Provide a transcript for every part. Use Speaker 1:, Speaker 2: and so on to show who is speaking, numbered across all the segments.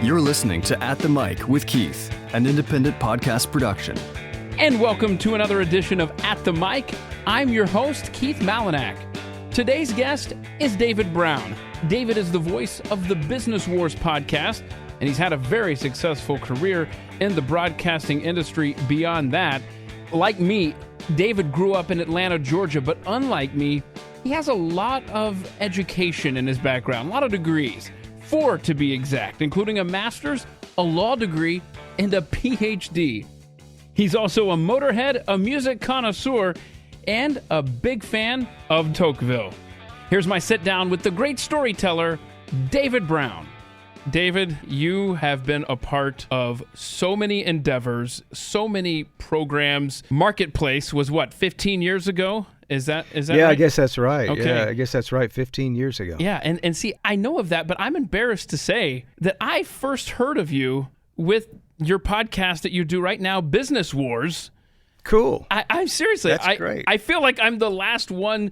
Speaker 1: You're listening to At the Mic with Keith, an independent podcast production.
Speaker 2: And welcome to another edition of At the Mic. I'm your host, Keith Malinak. Today's guest is David Brown. David is the voice of the Business Wars podcast, and he's had a very successful career in the broadcasting industry beyond that. Like me, David grew up in Atlanta, Georgia, but unlike me, he has a lot of education in his background, a lot of degrees, 4 to be exact, including a master's, a law degree, and a PhD. He's also a motorhead, a music connoisseur, and a big fan of Tocqueville. Here's my sit down with the great storyteller, David Brown. David, you have been a part of so many endeavors, so many programs. Marketplace was 15 years ago? Is that right?
Speaker 3: Yeah, I guess that's right.
Speaker 2: Okay.
Speaker 3: Yeah, I guess that's right. 15 years ago.
Speaker 2: Yeah, and see, I know of that, but I'm embarrassed to say that I first heard of you with your podcast that you do right now, Business Wars.
Speaker 3: Cool.
Speaker 2: I'm seriously.
Speaker 3: That's great.
Speaker 2: I feel like I'm the last one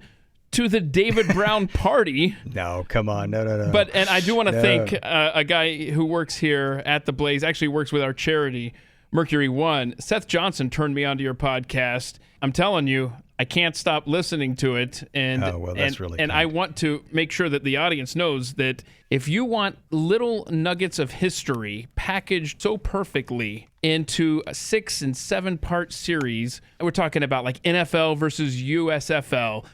Speaker 2: to the David Brown party.
Speaker 3: No, come on. No.
Speaker 2: And I do want to thank a guy who works here at The Blaze, actually works with our charity, Mercury One. Seth Johnson turned me onto your podcast. I'm telling you, I can't stop listening to it. And,
Speaker 3: that's really
Speaker 2: and
Speaker 3: kind.
Speaker 2: I want to make sure that the audience knows that if you want little nuggets of history packaged so perfectly into a 6 and 7 part series, we're talking about like NFL versus USFL,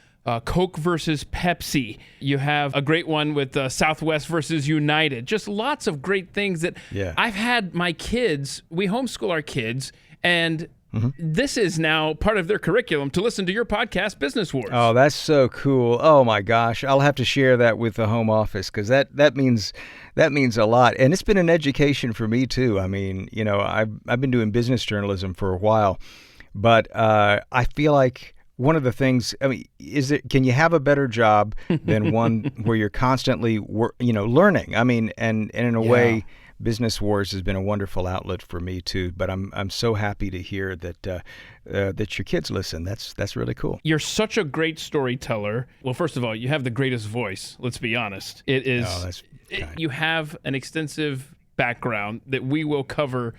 Speaker 2: Coke versus Pepsi. You have a great one with Southwest versus United. Just lots of great things that I've had my kids, we homeschool our kids, and this is now part of their curriculum to listen to your podcast, Business Wars.
Speaker 3: Oh, that's so cool. Oh my gosh. I'll have to share that with the home office because that means a lot. And it's been an education for me too. I mean, you know, I've been doing business journalism for a while, but I feel like one of the things, I mean, can you have a better job than one where you're constantly, learning? I mean, and in a way, Business Wars has been a wonderful outlet for me too. But I'm so happy to hear that your kids listen. That's really cool.
Speaker 2: You're such a great storyteller. Well, first of all, you have the greatest voice. Let's be honest. It is.
Speaker 3: Oh, that's kind.
Speaker 2: You have an extensive background that we will cover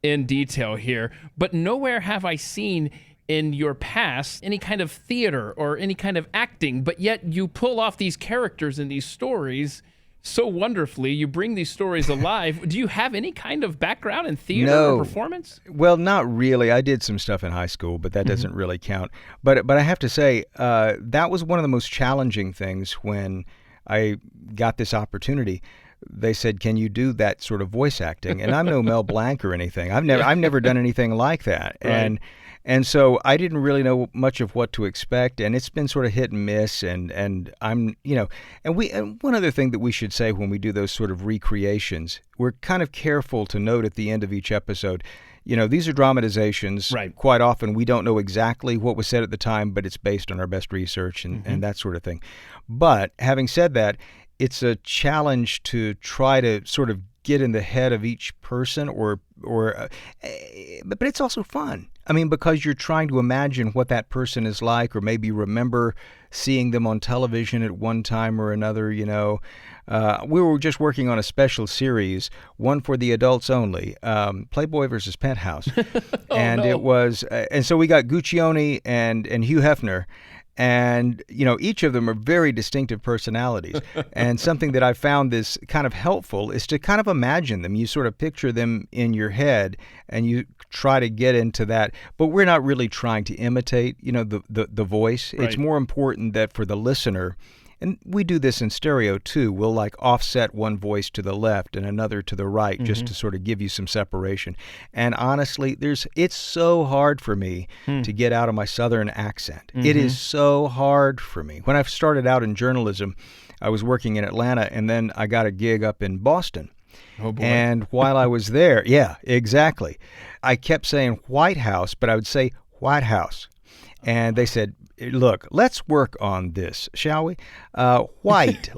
Speaker 2: in detail here. But nowhere have I seen in your past any kind of theater or any kind of acting, but yet you pull off these characters in these stories so wonderfully. You bring these stories alive. Do you have any kind of background in theater or performance?
Speaker 3: Well, not really. I did some stuff in high school, but that doesn't really count. But I have to say, that was one of the most challenging things when I got this opportunity. They said, "Can you do that sort of voice acting?" And I'm no Mel Blanc or anything. I've never done anything like that.
Speaker 2: Right.
Speaker 3: And so I didn't really know much of what to expect, and it's been sort of hit and miss. And I'm, and one other thing that we should say when we do those sort of recreations, we're kind of careful to note at the end of each episode, these are dramatizations.
Speaker 2: Right.
Speaker 3: Quite often we don't know exactly what was said at the time, but it's based on our best research and that sort of thing. But having said that, it's a challenge to try to sort of get in the head of each person, but it's also fun. I mean, because you're trying to imagine what that person is like, or maybe remember seeing them on television at one time or another. We were just working on a special series, one for the adults only, Playboy versus Penthouse, It was, and so we got Guccione and Hugh Hefner. And, each of them are very distinctive personalities. And something that I found is kind of helpful is to kind of imagine them. You sort of picture them in your head and you try to get into that. But we're not really trying to imitate, the voice.
Speaker 2: Right.
Speaker 3: It's more important that for the listener, and we do this in stereo too, we'll like offset one voice to the left and another to the right just to sort of give you some separation. And honestly, it's so hard for me to get out of my Southern accent. It is so hard for me. When I started out in journalism, I was working in Atlanta, and then I got a gig up in Boston.
Speaker 2: Oh, boy.
Speaker 3: And while I was there, yeah, exactly, I kept saying White House, but I would say White House. And they said, "Look, let's work on this, shall we?" White,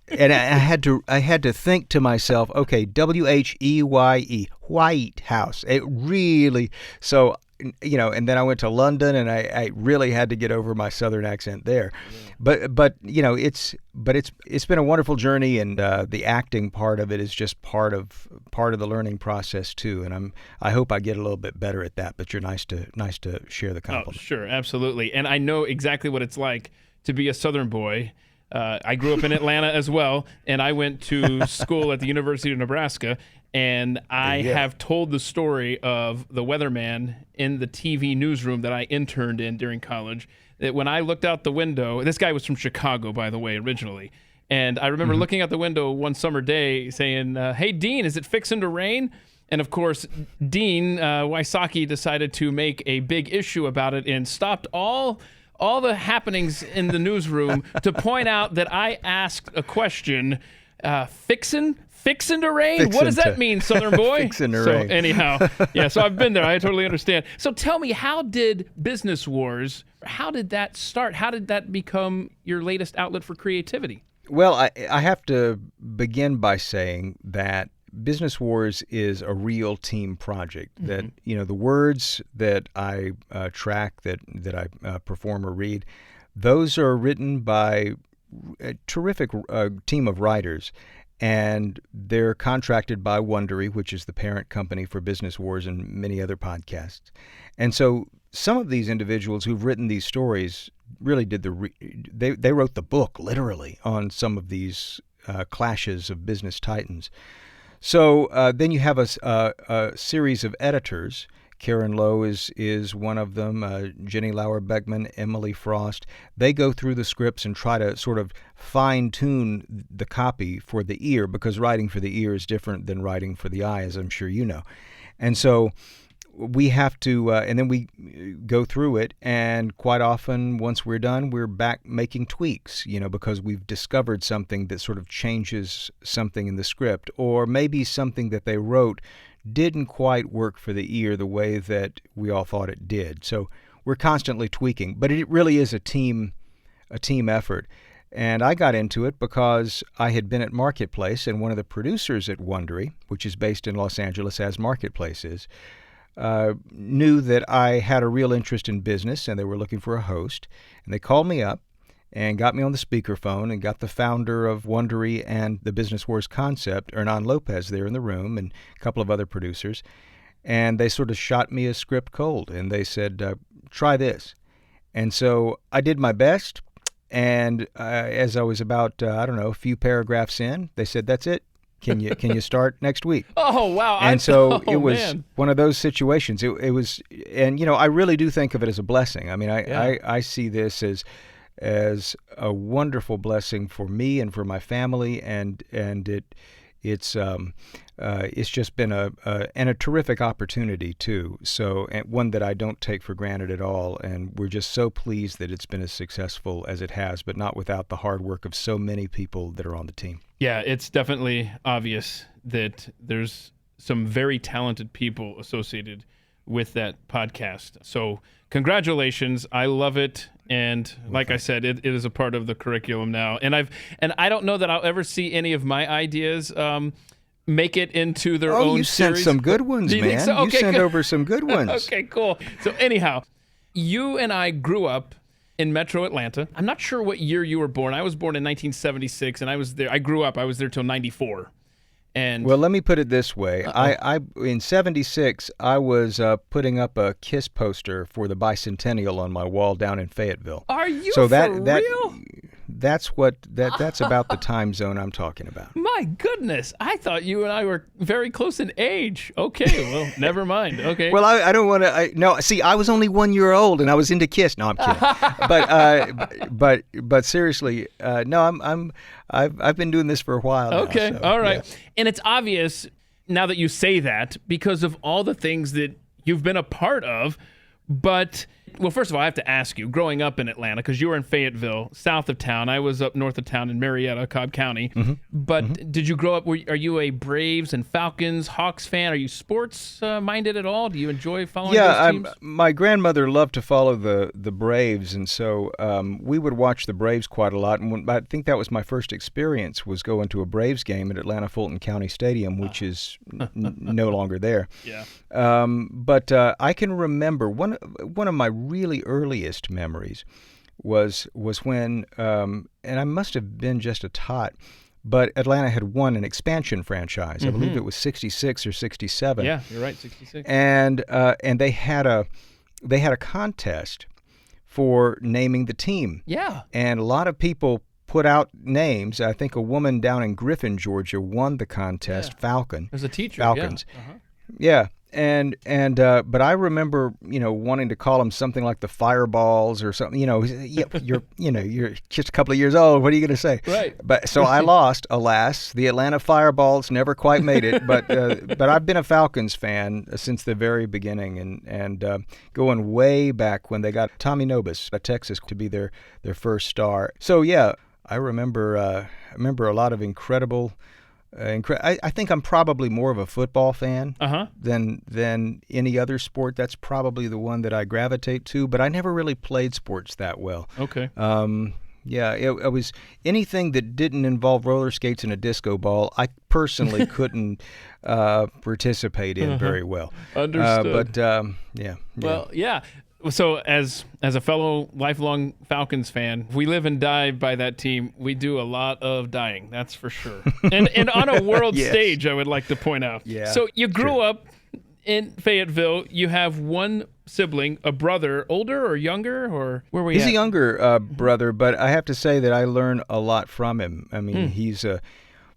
Speaker 3: and I had to think to myself, okay, WHEYE, White House. It really, so and then I went to London, and I really had to get over my Southern accent there. But it's been a wonderful journey, and the acting part of it is just part of the learning process too. And I hope I get a little bit better at that. But you're nice to share the compliment.
Speaker 2: Oh, sure, absolutely. And I know exactly what it's like to be a Southern boy. I grew up in Atlanta as well, and I went to school at the University of Nebraska. And I have told the story of the weatherman in the TV newsroom that I interned in during college. That when I looked out the window, this guy was from Chicago, by the way, originally. And I remember looking out the window one summer day saying, hey, Dean, is it fixing to rain? And of course, Dean Wysocki decided to make a big issue about it and stopped all the happenings in the newsroom to point out that I asked a question, Fixin' to rain? What does that mean, Southern boy?
Speaker 3: Fixin' to rain.
Speaker 2: So anyhow, so I've been there. I totally understand. So tell me, how did Business Wars, how did that start? How did that become your latest outlet for creativity?
Speaker 3: Well, I have to begin by saying that Business Wars is a real team project. That the words that I track, that I perform or read, those are written by a terrific team of writers. And they're contracted by Wondery, which is the parent company for Business Wars and many other podcasts. And so some of these individuals who've written these stories really did they wrote the book, literally, on some of these clashes of business titans. So then you have a series of editors. Karen Lowe is one of them, Jenny Lauer-Beckman, Emily Frost. They go through the scripts and try to sort of fine-tune the copy for the ear, because writing for the ear is different than writing for the eye, as I'm sure you know. And so we have to, and then we go through it, and quite often, once we're done, we're back making tweaks, because we've discovered something that sort of changes something in the script, or maybe something that they wrote didn't quite work for the ear the way that we all thought it did. So we're constantly tweaking, but it really is a team effort. And I got into it because I had been at Marketplace, and one of the producers at Wondery, which is based in Los Angeles, as Marketplace is, knew that I had a real interest in business, and they were looking for a host. And they called me up and got me on the speakerphone, and got the founder of Wondery and the Business Wars concept, Hernan Lopez, there in the room, and a couple of other producers. And they sort of shot me a script cold, and they said, try this. And so I did my best, and as I was about, a few paragraphs in, they said, that's it. Can you start next week?
Speaker 2: Oh, wow.
Speaker 3: And so it was one of those situations. It was, and I really do think of it as a blessing. I mean, I see this as a wonderful blessing for me and for my family, and it's just been a terrific opportunity too. So, and one that I don't take for granted at all. And we're just so pleased that it's been as successful as it has, but not without the hard work of so many people that are on the team.
Speaker 2: Yeah, it's definitely obvious that there's some very talented people associated with that podcast. So congratulations. I love it. And like I said, it is a part of the curriculum now. And I don't know that I'll ever see any of my ideas make it into their own
Speaker 3: you
Speaker 2: series.
Speaker 3: Sent some good ones,
Speaker 2: Do you
Speaker 3: man.
Speaker 2: think so? Okay,
Speaker 3: you sent
Speaker 2: good.
Speaker 3: over some good ones.
Speaker 2: Okay, cool. So anyhow, you and I grew up in Metro Atlanta. I'm not sure what year you were born. I was born in 1976, and I was there till 94. And
Speaker 3: well, let me put it this way. I in 76, I was putting up a KISS poster for the bicentennial on my wall down in Fayetteville.
Speaker 2: Are you
Speaker 3: so
Speaker 2: for real?
Speaker 3: That's about the time zone I'm talking about.
Speaker 2: My goodness. I thought you and I were very close in age. Okay, well, never mind. Okay.
Speaker 3: Well, I don't want to. No, see, I was only 1 year old and I was into KISS. No, I'm kidding. but seriously, no, I've been doing this for a while now.
Speaker 2: Okay,
Speaker 3: so,
Speaker 2: all right.
Speaker 3: yeah.
Speaker 2: And it's obvious now that you say that because of all the things that you've been a part of, but Well, first of all, I have to ask you, growing up in Atlanta, because you were in Fayetteville, south of town. I was up north of town in Marietta, Cobb County. But did you grow up, are you a Braves and Falcons, Hawks fan? Are you sports-minded at all? Do you enjoy following those teams?
Speaker 3: My grandmother loved to follow the Braves, and so we would watch the Braves quite a lot. And I think that was my first experience, was going to a Braves game at Atlanta Fulton County Stadium, which is no longer there.
Speaker 2: Yeah.
Speaker 3: But I can remember one of my really earliest memories was when, and I must have been just a tot, but Atlanta had won an expansion franchise. I believe it was 66 or 67.
Speaker 2: Yeah, you're right, 66.
Speaker 3: And they had a contest for naming the team.
Speaker 2: Yeah.
Speaker 3: And a lot of people put out names. I think a woman down in Griffin, Georgia, won the contest.
Speaker 2: Yeah.
Speaker 3: Falcon.
Speaker 2: As a teacher,
Speaker 3: Falcons.
Speaker 2: Yeah.
Speaker 3: Yeah. But I remember, wanting to call them something like the Fireballs or something. You're just a couple of years old. What are you going to say?
Speaker 2: Right.
Speaker 3: But so I lost, alas. The Atlanta Fireballs never quite made it. But I've been a Falcons fan since the very beginning, and going way back when they got Tommy Nobis at Texas to be their first star. So yeah, I remember a lot of incredible. I think I'm probably more of a football fan than any other sport. That's probably the one that I gravitate to, but I never really played sports that well.
Speaker 2: Okay.
Speaker 3: It was anything that didn't involve roller skates and a disco ball, I personally couldn't participate in very well.
Speaker 2: Understood.
Speaker 3: Yeah.
Speaker 2: Well, yeah. So as a fellow lifelong Falcons fan, we live and die by that team. We do a lot of dying, that's for sure. And on a world stage, I would like to point out.
Speaker 3: Yeah,
Speaker 2: so you grew up in Fayetteville. You have one sibling, a brother, older or younger, or where were you?
Speaker 3: He's a younger brother, but I have to say that I learn a lot from him. I mean, he's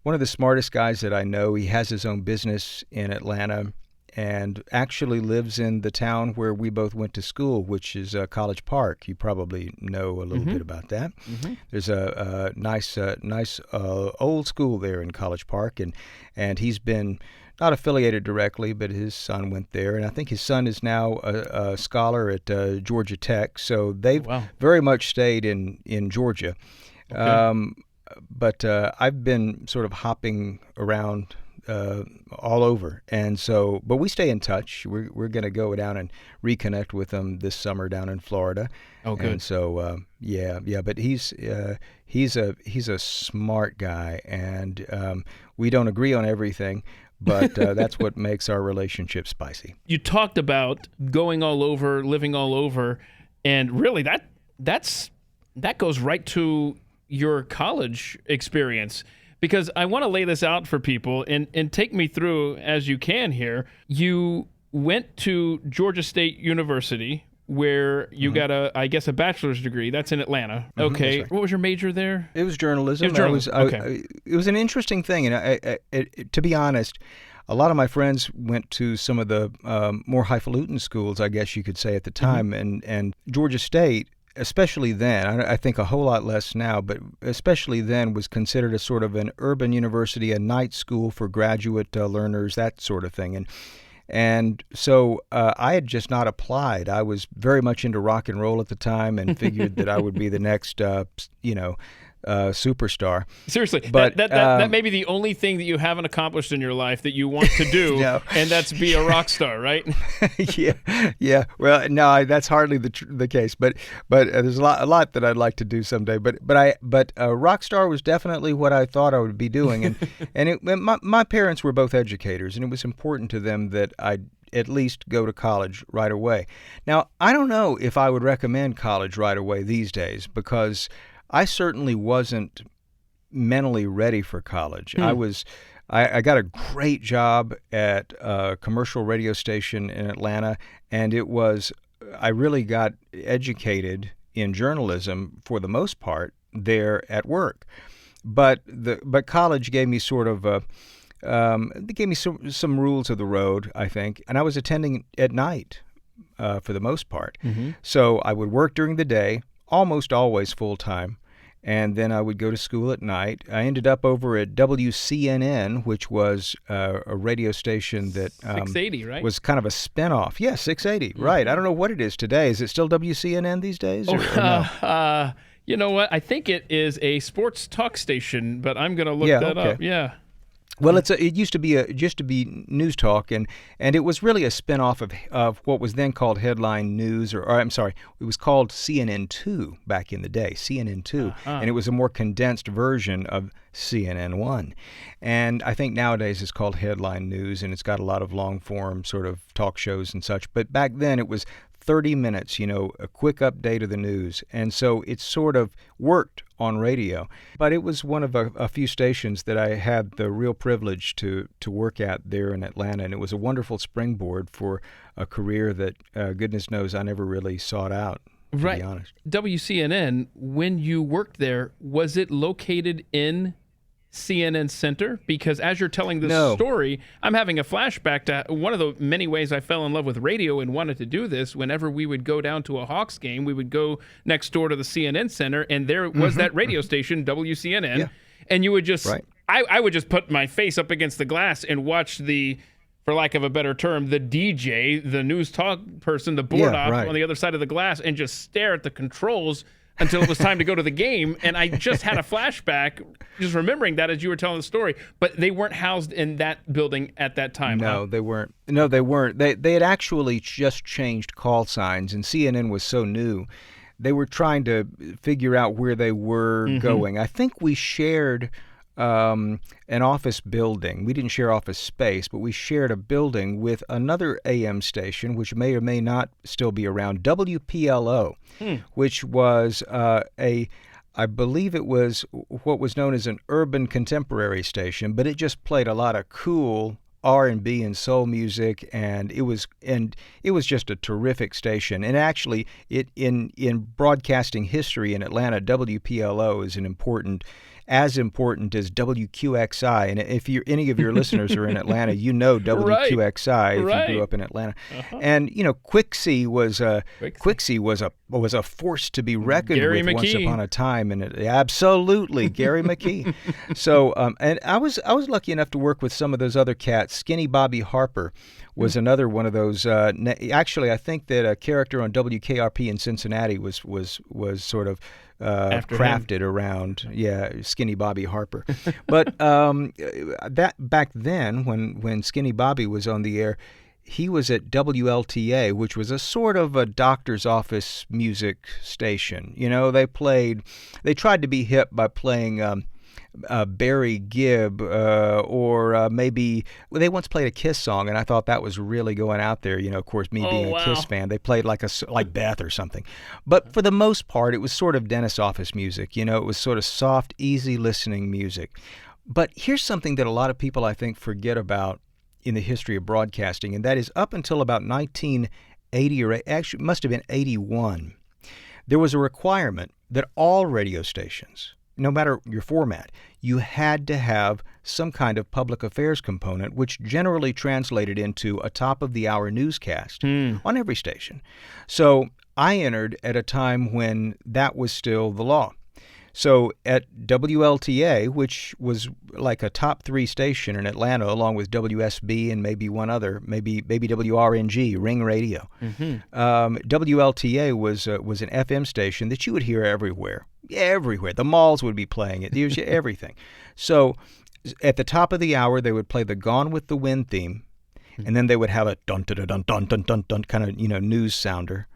Speaker 3: one of the smartest guys that I know. He has his own business in Atlanta, and actually lives in the town where we both went to school, which is College Park. You probably know a little bit about that. There's a nice old school there in College Park, and he's been not affiliated directly, but his son went there, and I think his son is now a scholar at Georgia Tech. So they've very much stayed in Georgia.
Speaker 2: Okay.
Speaker 3: But I've been sort of hopping around all over, and so, but we stay in touch. We're going to go down and reconnect with them this summer down in Florida.
Speaker 2: Oh, good.
Speaker 3: And so, yeah. But he's a smart guy, and we don't agree on everything, but that's what makes our relationship spicy.
Speaker 2: You talked about going all over, living all over, and really that goes right to your college experience. Because I want to lay this out for people and take me through as you can here. You went to Georgia State University where you got a bachelor's degree. That's in Atlanta. Okay.
Speaker 3: Right.
Speaker 2: What was your major there?
Speaker 3: It was journalism.
Speaker 2: It was journalism. Okay.
Speaker 3: It was an interesting thing. And to be honest, a lot of my friends went to some of the more highfalutin schools, I guess you could say at the time. And Georgia State, especially then, I think a whole lot less now, but especially then, was considered a sort of an urban university, a night school for graduate learners, that sort of thing. And so I had just not applied. I was very much into rock and roll at the time and figured that I would be the next, superstar.
Speaker 2: Seriously,
Speaker 3: but
Speaker 2: that may be the only thing that you haven't accomplished in your life that you want to do,
Speaker 3: No.
Speaker 2: and that's be a rock star, right?
Speaker 3: Yeah. Well, no, that's hardly the case. But there's a lot that I'd like to do someday. But rock star was definitely what I thought I would be doing, and my parents were both educators, and it was important to them that I at least go to college right away. Now, I don't know if I would recommend college right away these days, because I certainly wasn't mentally ready for college. I got a great job at a commercial radio station in Atlanta, and I really got educated in journalism for the most part there at work. But college gave me sort of they gave me some rules of the road, I think, and I was attending at night for the most part. So I would work during the day, almost always full time, and then I would go to school at night. I ended up over at WCNN, which was a radio station that
Speaker 2: 680, right?
Speaker 3: was kind of a spinoff. Yeah, 680, right. I don't know what it is today. Is it still WCNN these days? Or no?
Speaker 2: You know what? I think it is a sports talk station, but I'm going to look that up. Yeah.
Speaker 3: Well, it used to be News Talk, and it was really a spinoff of what was then called Headline News, or I'm sorry, it was called CNN2 back in the day, CNN2, and it was a more condensed version of CNN1. And I think nowadays it's called Headline News, and it's got a lot of long-form sort of talk shows and such. But back then it was 30 minutes, a quick update of the news. And so it sort of worked on radio. But it was one of a few stations that I had the real privilege to work at there in Atlanta. And it was a wonderful springboard for a career that, goodness knows, I never really sought out, to be honest.
Speaker 2: WCNN, when you worked there, was it located in CNN Center? Because as you're telling this story, I'm having a flashback to one of the many ways I fell in love with radio and wanted to do this. Whenever we would go down to a Hawks game, we would go next door to the CNN Center, and there was that radio station, WCNN,
Speaker 3: Yeah.
Speaker 2: and you would just, I would just put my face up against the glass and watch for lack of a better term, the DJ, the news talk person, the board op on the other side of the glass, and just stare at the controls until it was time to go to the game. And I just had a flashback just remembering that as you were telling the story. But they weren't housed in that building at that time.
Speaker 3: No, they weren't. No, they weren't. They had actually just changed call signs, and CNN was so new. They were trying to figure out where they were going. I think we shared an office building. We didn't share office space, but we shared a building with another AM station, which may or may not still be around, WPLO, which was I believe it was what was known as an urban contemporary station, but it just played a lot of cool R&B and soul music, and it was just a terrific station. And actually, in broadcasting history in Atlanta, WPLO is as important as WQXI. And if any of your listeners are in Atlanta, you know WQXI if you grew up in Atlanta. And Quixie was a force to be reckoned
Speaker 2: Gary
Speaker 3: with
Speaker 2: McKee.
Speaker 3: once upon a time, and absolutely Gary McKee. So and I was lucky enough to work with some of those other cats. Skinny Bobby Harper was another one of those. Actually, I think that a character on WKRP in Cincinnati was sort of crafted around Skinny Bobby Harper. But that back then, when Skinny Bobby was on the air, he was at WLTA, which was a sort of a doctor's office music station. They tried to be hip by playing Barry Gibb, or maybe they once played a Kiss song, and I thought that was really going out there. Of course, me being a Kiss fan, they played like Beth or something. But for the most part, it was sort of dentist office music. It was sort of soft, easy listening music. But here's something that a lot of people, I think, forget about in the history of broadcasting, and that is up until about 1980, or actually it must have been 81, there was a requirement that all radio stations, no matter your format, you had to have some kind of public affairs component, which generally translated into a top-of-the-hour newscast on every station. So I entered at a time when that was still the law. So at WLTA, which was like a top 3 station in Atlanta, along with WSB and maybe one other, maybe WRNG, Ring Radio, WLTA was an FM station that you would hear everywhere. Everywhere. The malls would be playing it. There was everything. So at the top of the hour, they would play the Gone with the Wind theme, and then they would have a dun-dun-dun-dun-dun-dun kind of, news sounder.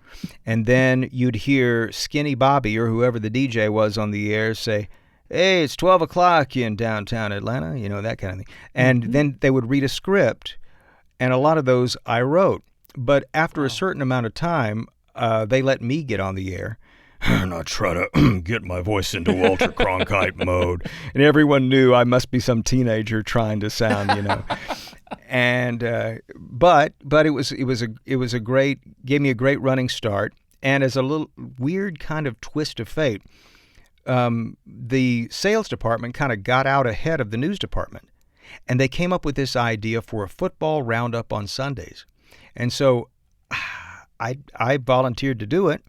Speaker 3: And then you'd hear Skinny Bobby or whoever the DJ was on the air say, "Hey, it's 12 o'clock in downtown Atlanta," that kind of thing. And then they would read a script, and a lot of those I wrote. But after a certain amount of time, they let me get on the air. And I try to get my voice into Walter Cronkite mode. And everyone knew I must be some teenager trying to sound, And but it was a great, gave me a great running start. And as a little weird kind of twist of fate, the sales department kind of got out ahead of the news department, and they came up with this idea for a football roundup on Sundays. And so I volunteered to do it.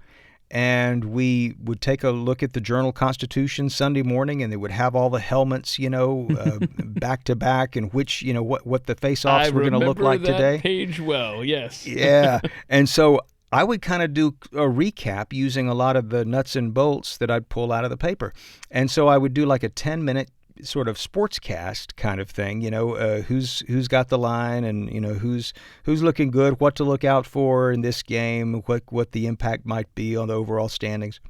Speaker 3: and we would take a look at the Journal-Constitution Sunday morning, and they would have all the helmets, back to back, and which, what the face-offs were going to look like today.
Speaker 2: I remember that page well, yes.
Speaker 3: Yeah, and so I would kind of do a recap using a lot of the nuts and bolts that I'd pull out of the paper. And so I would do like a 10-minute sort of sportscast kind of thing, who's got the line, and who's looking good, what to look out for in this game, what the impact might be on the overall standings.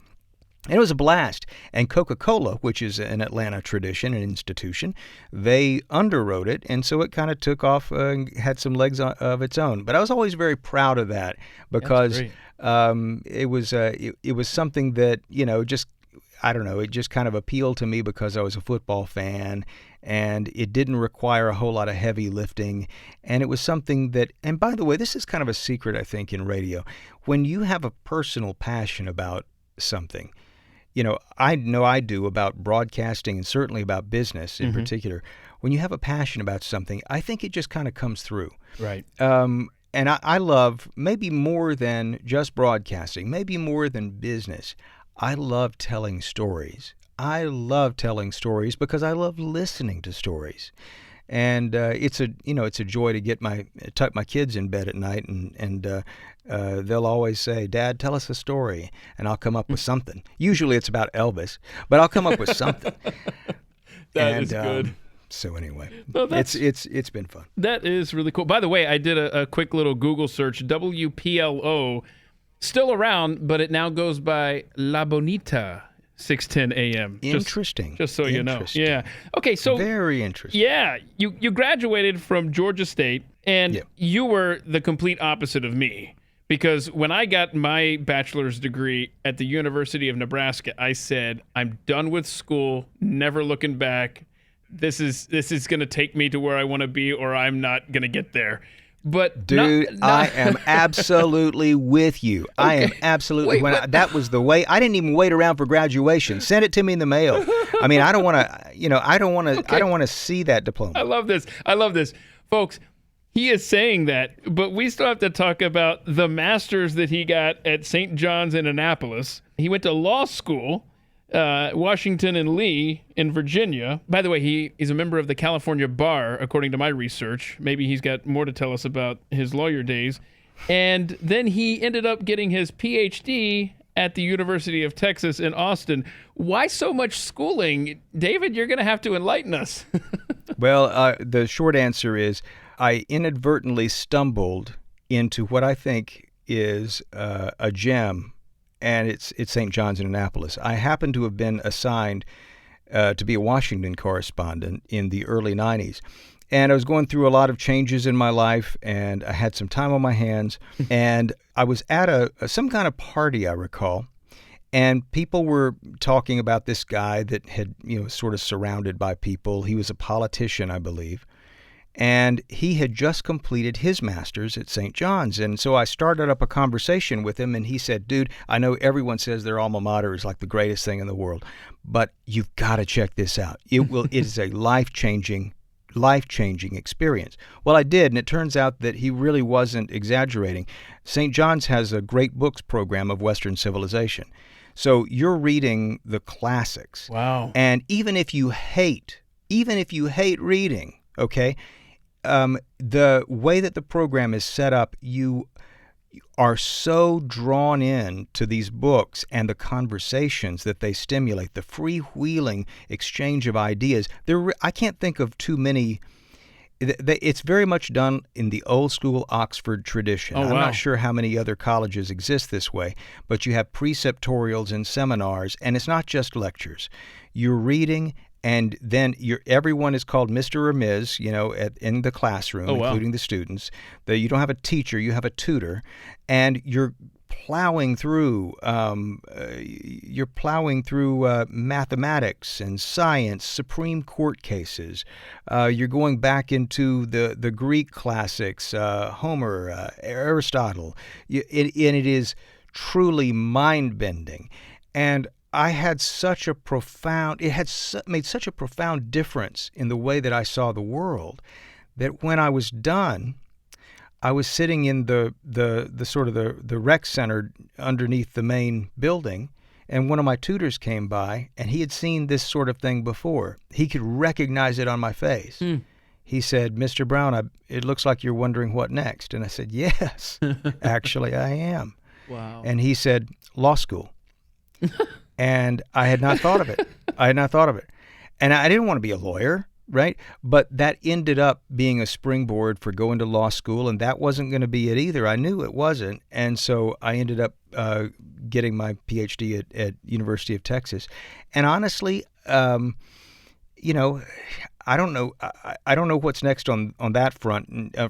Speaker 3: And it was a blast. And Coca-Cola, which is an Atlanta tradition, an institution, they underwrote it, and so it kind of took off and had some legs of its own. But I was always very proud of that because it was something that just, I don't know, it just kind of appealed to me because I was a football fan, and it didn't require a whole lot of heavy lifting. And it was something that, and by the way, this is kind of a secret, I think, in radio. When you have a personal passion about something, I know I do about broadcasting and certainly about business in particular. When you have a passion about something, I think it just kind of comes through.
Speaker 2: Right.
Speaker 3: And I love, maybe more than just broadcasting, maybe more than business, I love telling stories. I love telling stories because I love listening to stories. And it's a joy to tuck my kids in bed at night, and they'll always say, "Dad, tell us a story," and I'll come up with something. Usually it's about Elvis, but I'll come up with something.
Speaker 2: That is good.
Speaker 3: So anyway,
Speaker 2: well,
Speaker 3: it's been fun.
Speaker 2: That is really cool. By the way, I did a quick little Google search. WPLO, still around, but it now goes by La Bonita. 6:10 a.m.
Speaker 3: Interesting.
Speaker 2: Just so you know. Yeah. Okay, so
Speaker 3: very interesting.
Speaker 2: Yeah, you graduated from Georgia State, and you were the complete opposite of me, because when I got my bachelor's degree at the University of Nebraska, I said, I'm done with school, never looking back. This is going to take me to where I want to be, or I'm not going to get there. But
Speaker 3: dude, I am absolutely with you. Okay. I am absolutely. That was the way. I didn't even wait around for graduation. Send it to me in the mail. I mean, I don't want to. I don't want to. Okay. I don't want to see that diploma.
Speaker 2: I love this, folks. He is saying that, but we still have to talk about the master's that he got at St. John's in Annapolis. He went to law school. Washington and Lee in Virginia. By the way, he is a member of the California Bar, according to my research. Maybe he's got more to tell us about his lawyer days. And then he ended up getting his PhD at the University of Texas in Austin. Why so much schooling? David, you're going to have to enlighten us.
Speaker 3: Well, the short answer is I inadvertently stumbled into what I think is a gem, and it's St. John's in Annapolis. I happen to have been assigned to be a Washington correspondent in the early 90s. And I was going through a lot of changes in my life, and I had some time on my hands. And I was at some kind of party, I recall, and people were talking about this guy that had, sort of surrounded by people. He was a politician, I believe. And he had just completed his master's at St. John's. And so I started up a conversation with him, and he said, dude, I know everyone says their alma mater is like the greatest thing in the world, but you've got to check this out. It is a life-changing experience. Well, I did, and it turns out that he really wasn't exaggerating. St. John's has a great books program of Western civilization. So you're reading the classics.
Speaker 2: Wow.
Speaker 3: And even if you hate reading, okay, the way that the program is set up, you are so drawn in to these books and the conversations that they stimulate, the freewheeling exchange of ideas. I can't think of too many. It's very much done in the old school Oxford tradition.
Speaker 2: Oh, wow.
Speaker 3: I'm not sure how many other colleges exist this way, but you have preceptorials and seminars, and it's not just lectures. You're reading, and then everyone is called Mr. or Ms., in the classroom, including the students. You don't have a teacher, you have a tutor, and you're plowing through mathematics and science, Supreme Court cases. You're going back into the Greek classics, Homer, Aristotle, and it is truly mind-bending. And I had made such a profound difference in the way that I saw the world that when I was done, I was sitting in the sort of the rec center underneath the main building, and one of my tutors came by, and he had seen this sort of thing before. He could recognize it on my face. He said, "Mr. Brown, it looks like you're wondering what next." And I said, "Yes, actually I am."
Speaker 2: Wow.
Speaker 3: And he said, "Law school." And I had not thought of it. And I didn't want to be a lawyer, right? But that ended up being a springboard for going to law school, and that wasn't going to be it either. I knew it wasn't. And so I ended up getting my PhD at University of Texas. And honestly, you know, I don't know what's next on that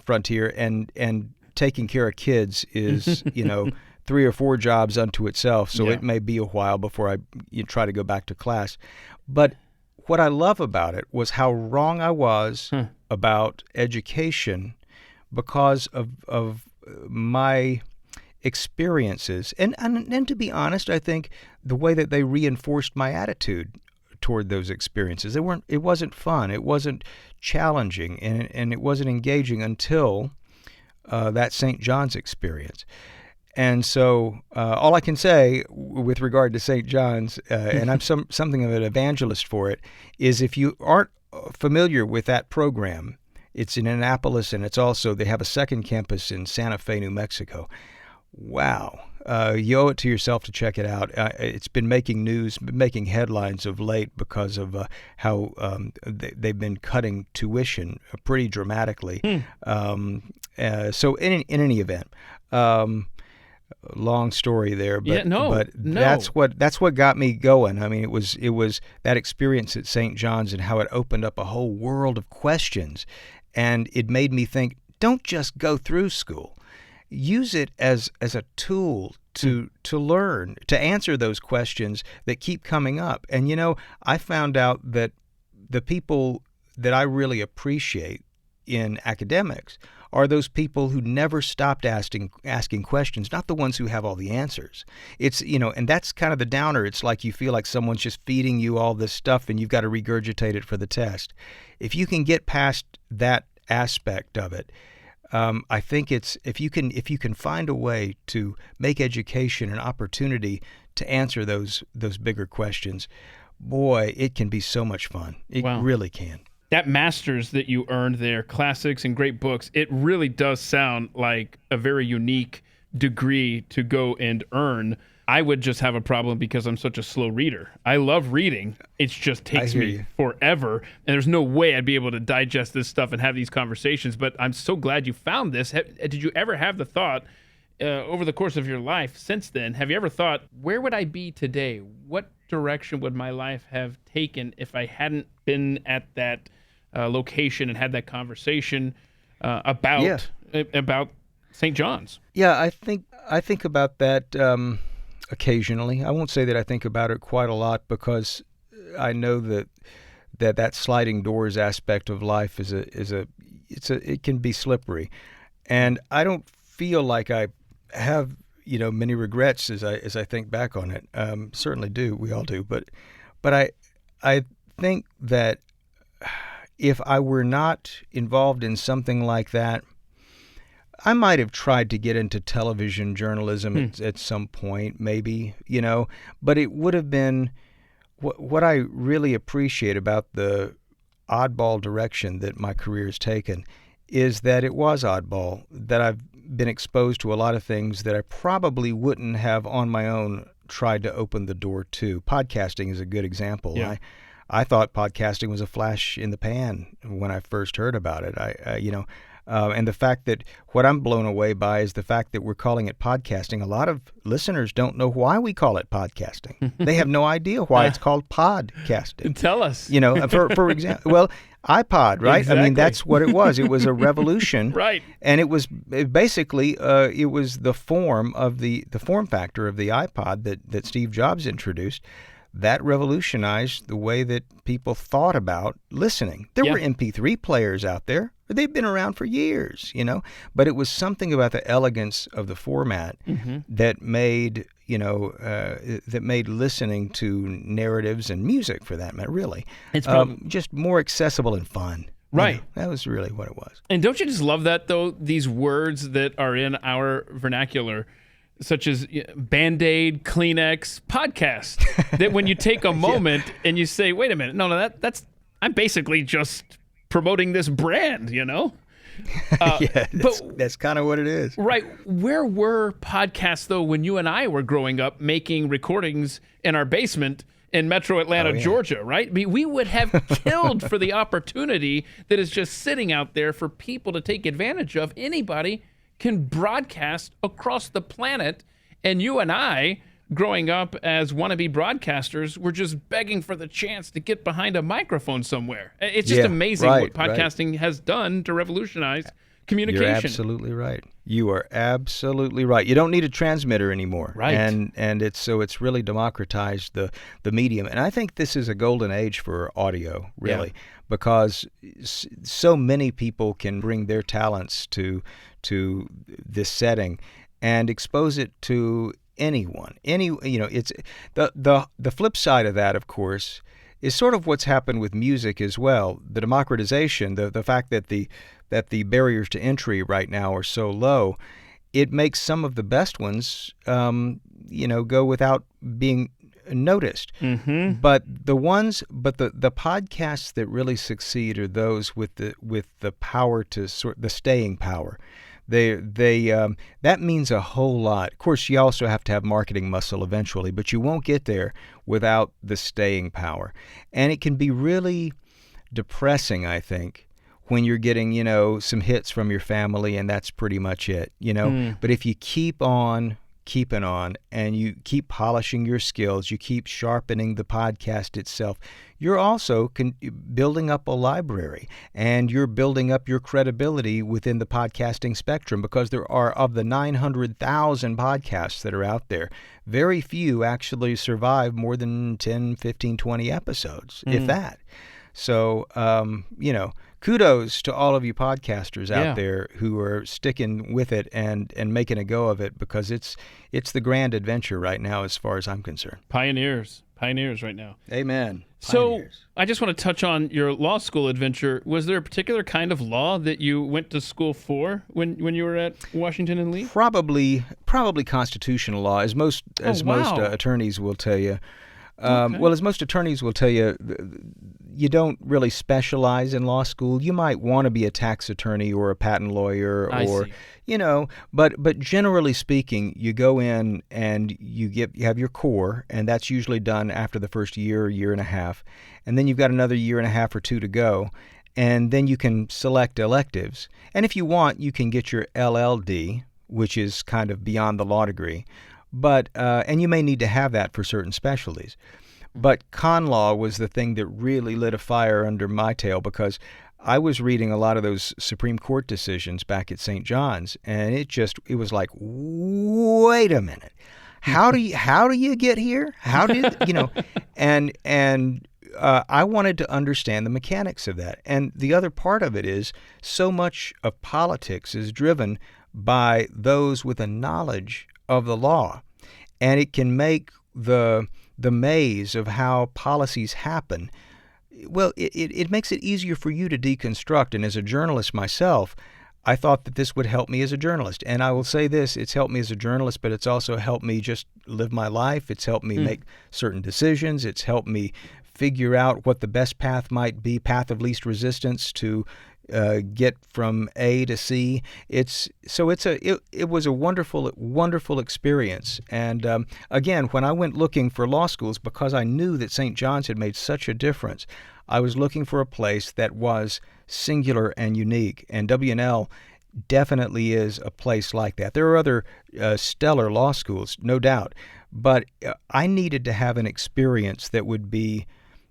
Speaker 3: frontier, and taking care of kids is, 3 or 4 jobs unto itself. So it may be a while before I try to go back to class. But what I love about it was how wrong I was about education because of my experiences. And to be honest, I think the way that they reinforced my attitude toward those experiences. It wasn't fun. It wasn't challenging, and it wasn't engaging until that St. John's experience. And so all I can say with regard to St. John's, and I'm something of an evangelist for it, is if you aren't familiar with that program, it's in Annapolis, and they have a second campus in Santa Fe, New Mexico. Wow. You owe it to yourself to check it out. It's been making news, making headlines of late because of how they've been cutting tuition pretty dramatically. So in any event, long story there, but that's what got me going. I mean, it was that experience at St. John's and how it opened up a whole world of questions, and it made me think: don't just go through school. Use it as a tool to learn, to answer those questions that keep coming up. And, I found out that the people that I really appreciate in academics are those people who never stopped asking questions, not the ones who have all the answers. It's, and that's kind of the downer. It's like you feel like someone's just feeding you all this stuff and you've got to regurgitate it for the test. If you can get past that aspect of it, I think it's if you can find a way to make education an opportunity to answer those bigger questions, boy, it can be so much fun. It really can.
Speaker 2: That master's that you earned there, classics and great books, it really does sound like a very unique degree to go and earn. I would just have a problem because I'm such a slow reader. I love reading. It just takes me forever. And there's no way I'd be able to digest this stuff and have these conversations. But I'm so glad you found this. Did you ever have the thought over the course of your life since then? Have you ever thought, where would I be today? What direction would my life have taken if I hadn't been at that location and had that conversation about St. John's? Yeah,
Speaker 3: I think about that occasionally. I won't say that I think about it quite a lot because I know that sliding doors aspect of life it can be slippery, and I don't feel like I have many regrets as I think back on it. Certainly do. We all do. But I think that if I were not involved in something like that, I might have tried to get into television journalism at some point, maybe, but it would have been what I really appreciate about the oddball direction that my career has taken is that it was oddball, that I've been exposed to a lot of things that I probably wouldn't have on my own tried to open the door to. Podcasting is a good example.
Speaker 2: Yeah.
Speaker 3: I thought podcasting was a flash in the pan when I first heard about it. And the fact that what I'm blown away by is the fact that we're calling it podcasting. A lot of listeners don't know why we call it podcasting. They have no idea why it's called podcasting.
Speaker 2: Tell us.
Speaker 3: For example, well, iPod, right?
Speaker 2: Exactly.
Speaker 3: I mean, that's what it was. It was a revolution.
Speaker 2: Right.
Speaker 3: And it was basically it was the form factor of the iPod that Steve Jobs introduced. That revolutionized the way that people thought about listening. There were MP3 players out there. They've been around for years, but it was something about the elegance of the format that made, listening to narratives and music, for that matter, really, it's just more accessible and fun.
Speaker 2: Right.
Speaker 3: That was really what it was.
Speaker 2: And don't you just love that, though? These words that are in our vernacular, such as Band-Aid, Kleenex, podcast, that when you take a moment and you say, wait a minute, no, that's I'm basically just promoting this brand,
Speaker 3: Yeah, that's kind of what it is.
Speaker 2: Right. Where were podcasts, though, when you and I were growing up making recordings in our basement in Metro Atlanta, Georgia, right? I mean, we would have killed for the opportunity that is just sitting out there for people to take advantage of. Anybody can broadcast across the planet, and you and I, growing up as wannabe broadcasters, were just begging for the chance to get behind a microphone somewhere. It's just amazing what podcasting has done to revolutionize communication.
Speaker 3: You're absolutely right. You are absolutely right. You don't need a transmitter anymore.
Speaker 2: Right.
Speaker 3: And it's really democratized the medium. And I think this is a golden age for audio, really, because so many people can bring their talents to this setting and expose it to anyone. It's the flip side of that, of course, is sort of what's happened with music as well. The democratization, the fact that the barriers to entry right now are so low, it makes some of the best ones, go without being noticed. Mm-hmm. But the podcasts that really succeed are those with the power to the staying power. That means a whole lot. Of course, you also have to have marketing muscle eventually, but you won't get there without the staying power. And it can be really depressing, I think, when you're getting, some hits from your family and that's pretty much it, But if you keep on keeping on and you keep polishing your skills, you keep sharpening the podcast itself, you're also building up a library and you're building up your credibility within the podcasting spectrum, because there are, of the 900,000 podcasts that are out there, very few actually survive more than 10, 15, 20 episodes, if that. So, kudos to all of you podcasters out there who are sticking with it and making a go of it, because it's the grand adventure right now as far as I'm concerned.
Speaker 2: Pioneers right now.
Speaker 3: Amen.
Speaker 2: So I just want to touch on your law school adventure. Was there a particular kind of law that you went to school for when you were at Washington and Lee?
Speaker 3: Probably constitutional law, as most attorneys will tell you. Well, as most attorneys will tell you, you don't really specialize in law school. You might want to be a tax attorney or a patent lawyer, but generally speaking, you go in and you have your core, and that's usually done after the first year and a half, and then you've got another year and a half or two to go, and then you can select electives. And if you want, you can get your LLD, which is kind of beyond the law degree. But and you may need to have that for certain specialties. But con law was the thing that really lit a fire under my tail, because I was reading a lot of those Supreme Court decisions back at St. John's, and it was like, wait a minute, how do you get here? How did And I wanted to understand the mechanics of that. And the other part of it is, so much of politics is driven by those with a knowledge of the law, and it can make the maze of how policies happen. Well, it makes it easier for you to deconstruct. And as a journalist myself, I thought that this would help me as a journalist. And I will say this, it's helped me as a journalist, but it's also helped me just live my life. It's helped me make certain decisions. It's helped me figure out what the best path might be, path of least resistance to get from A to C. It was a wonderful experience. And again, when I went looking for law schools, because I knew that St. John's had made such a difference, I was looking for a place that was singular and unique. And W&L definitely is a place like that. There are other stellar law schools, no doubt, but I needed to have an experience that would be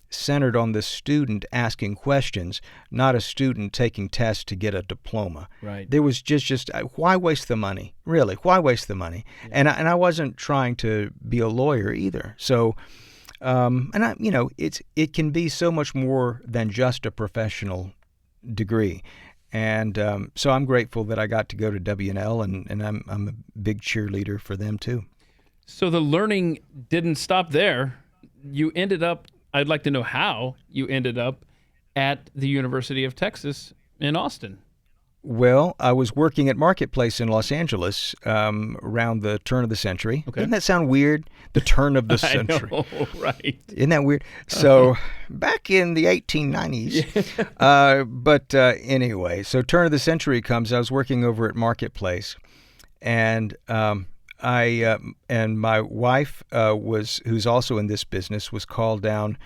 Speaker 3: centered on the student asking questions, not a student taking tests to get a diploma.
Speaker 2: Right.
Speaker 3: There was just why waste the money? Really, why waste the money? Yeah. And I wasn't trying to be a lawyer either. So, it can be so much more than just a professional degree. And so I'm grateful that I got to go to W&L, and I'm a big cheerleader for them too.
Speaker 2: So the learning didn't stop there. You ended up, I'd like to know how you ended up at the University of Texas in Austin.
Speaker 3: Well, I was working at Marketplace in Los Angeles around the turn of the century.
Speaker 2: Okay.
Speaker 3: Doesn't that sound weird? The turn of the
Speaker 2: I
Speaker 3: century.
Speaker 2: know, right.
Speaker 3: Isn't that weird? So back in the 1890s. But anyway, so turn of the century comes. I was working over at Marketplace, and and my wife who's also in this business, was called down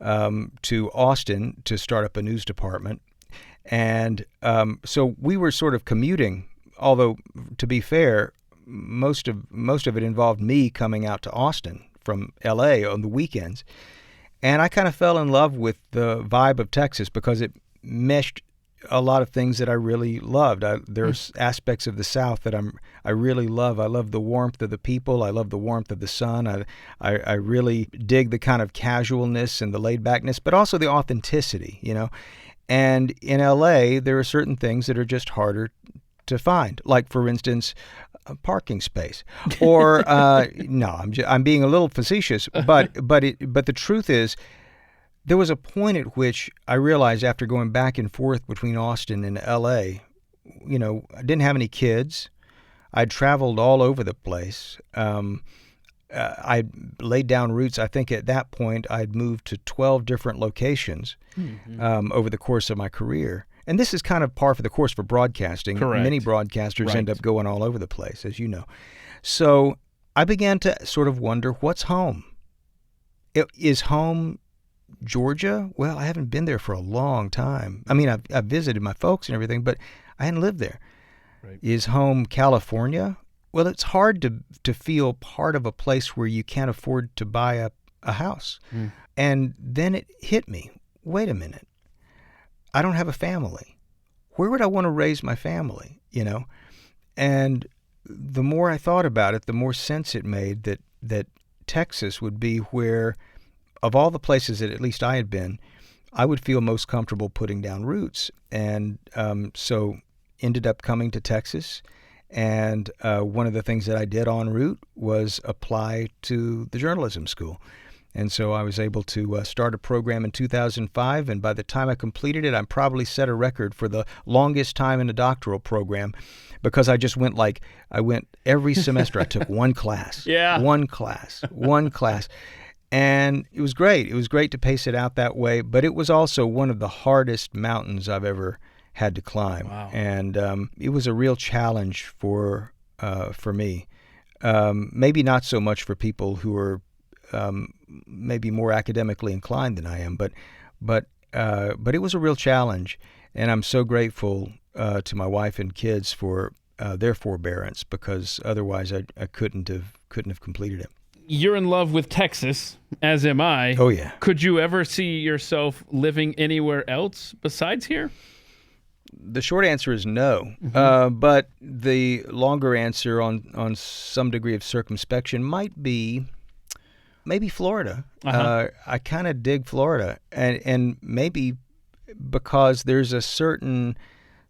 Speaker 3: to Austin to start up a news department. And so we were sort of commuting, although, to be fair, most of it involved me coming out to Austin from L.A. on the weekends. And I kind of fell in love with the vibe of Texas because it meshed a lot of things that I really loved. There's aspects of the South that I really love. I love the warmth of the people. I love the warmth of the sun. I really dig the kind of casualness and the laid-backness, but also the authenticity, you know. And in L.A., there are certain things that are just harder to find, like, for instance, a parking space. Or no, I'm being a little facetious, but the truth is, there was a point at which I realized, after going back and forth between Austin and L.A., you know, I didn't have any kids. I'd traveled all over the place. I laid down roots. I think at that point I'd moved to 12 different locations over the course of my career. And this is kind of par for the course for broadcasting.
Speaker 2: Correct.
Speaker 3: Many broadcasters
Speaker 2: Right.
Speaker 3: end up going all over the place, as you know. So I began to sort of wonder, what's home? Is home Georgia? Well, I haven't been there for a long time. I mean, I've visited my folks and everything, but I hadn't lived there.
Speaker 2: Right.
Speaker 3: Is home California? Well, it's hard to feel part of a place where you can't afford to buy a house. And then it hit me. Wait a minute. I don't have a family. Where would I want to raise my family, you know? And the more I thought about it, the more sense it made that Texas would be where, of all the places that at least I had been, I would feel most comfortable putting down roots. And so ended up coming to Texas. And one of the things that I did en route was apply to the journalism school. And so I was able to start a program in 2005, and by the time I completed it, I probably set a record for the longest time in a doctoral program, because I just went every semester. I took one class.
Speaker 2: Yeah.
Speaker 3: One class. And it was great. It was great to pace it out that way, but it was also one of the hardest mountains I've ever had to climb.
Speaker 2: Wow.
Speaker 3: And it was a real challenge for me. Maybe not so much for people who are maybe more academically inclined than I am, but it was a real challenge, and I'm so grateful to my wife and kids for their forbearance, because otherwise I couldn't have completed it.
Speaker 2: You're in love with Texas, as am I.
Speaker 3: Oh yeah.
Speaker 2: Could you ever see yourself living anywhere else besides here?
Speaker 3: The short answer is no, but the longer answer, on some degree of circumspection, might be maybe Florida. I kind of dig Florida, and maybe because there's a certain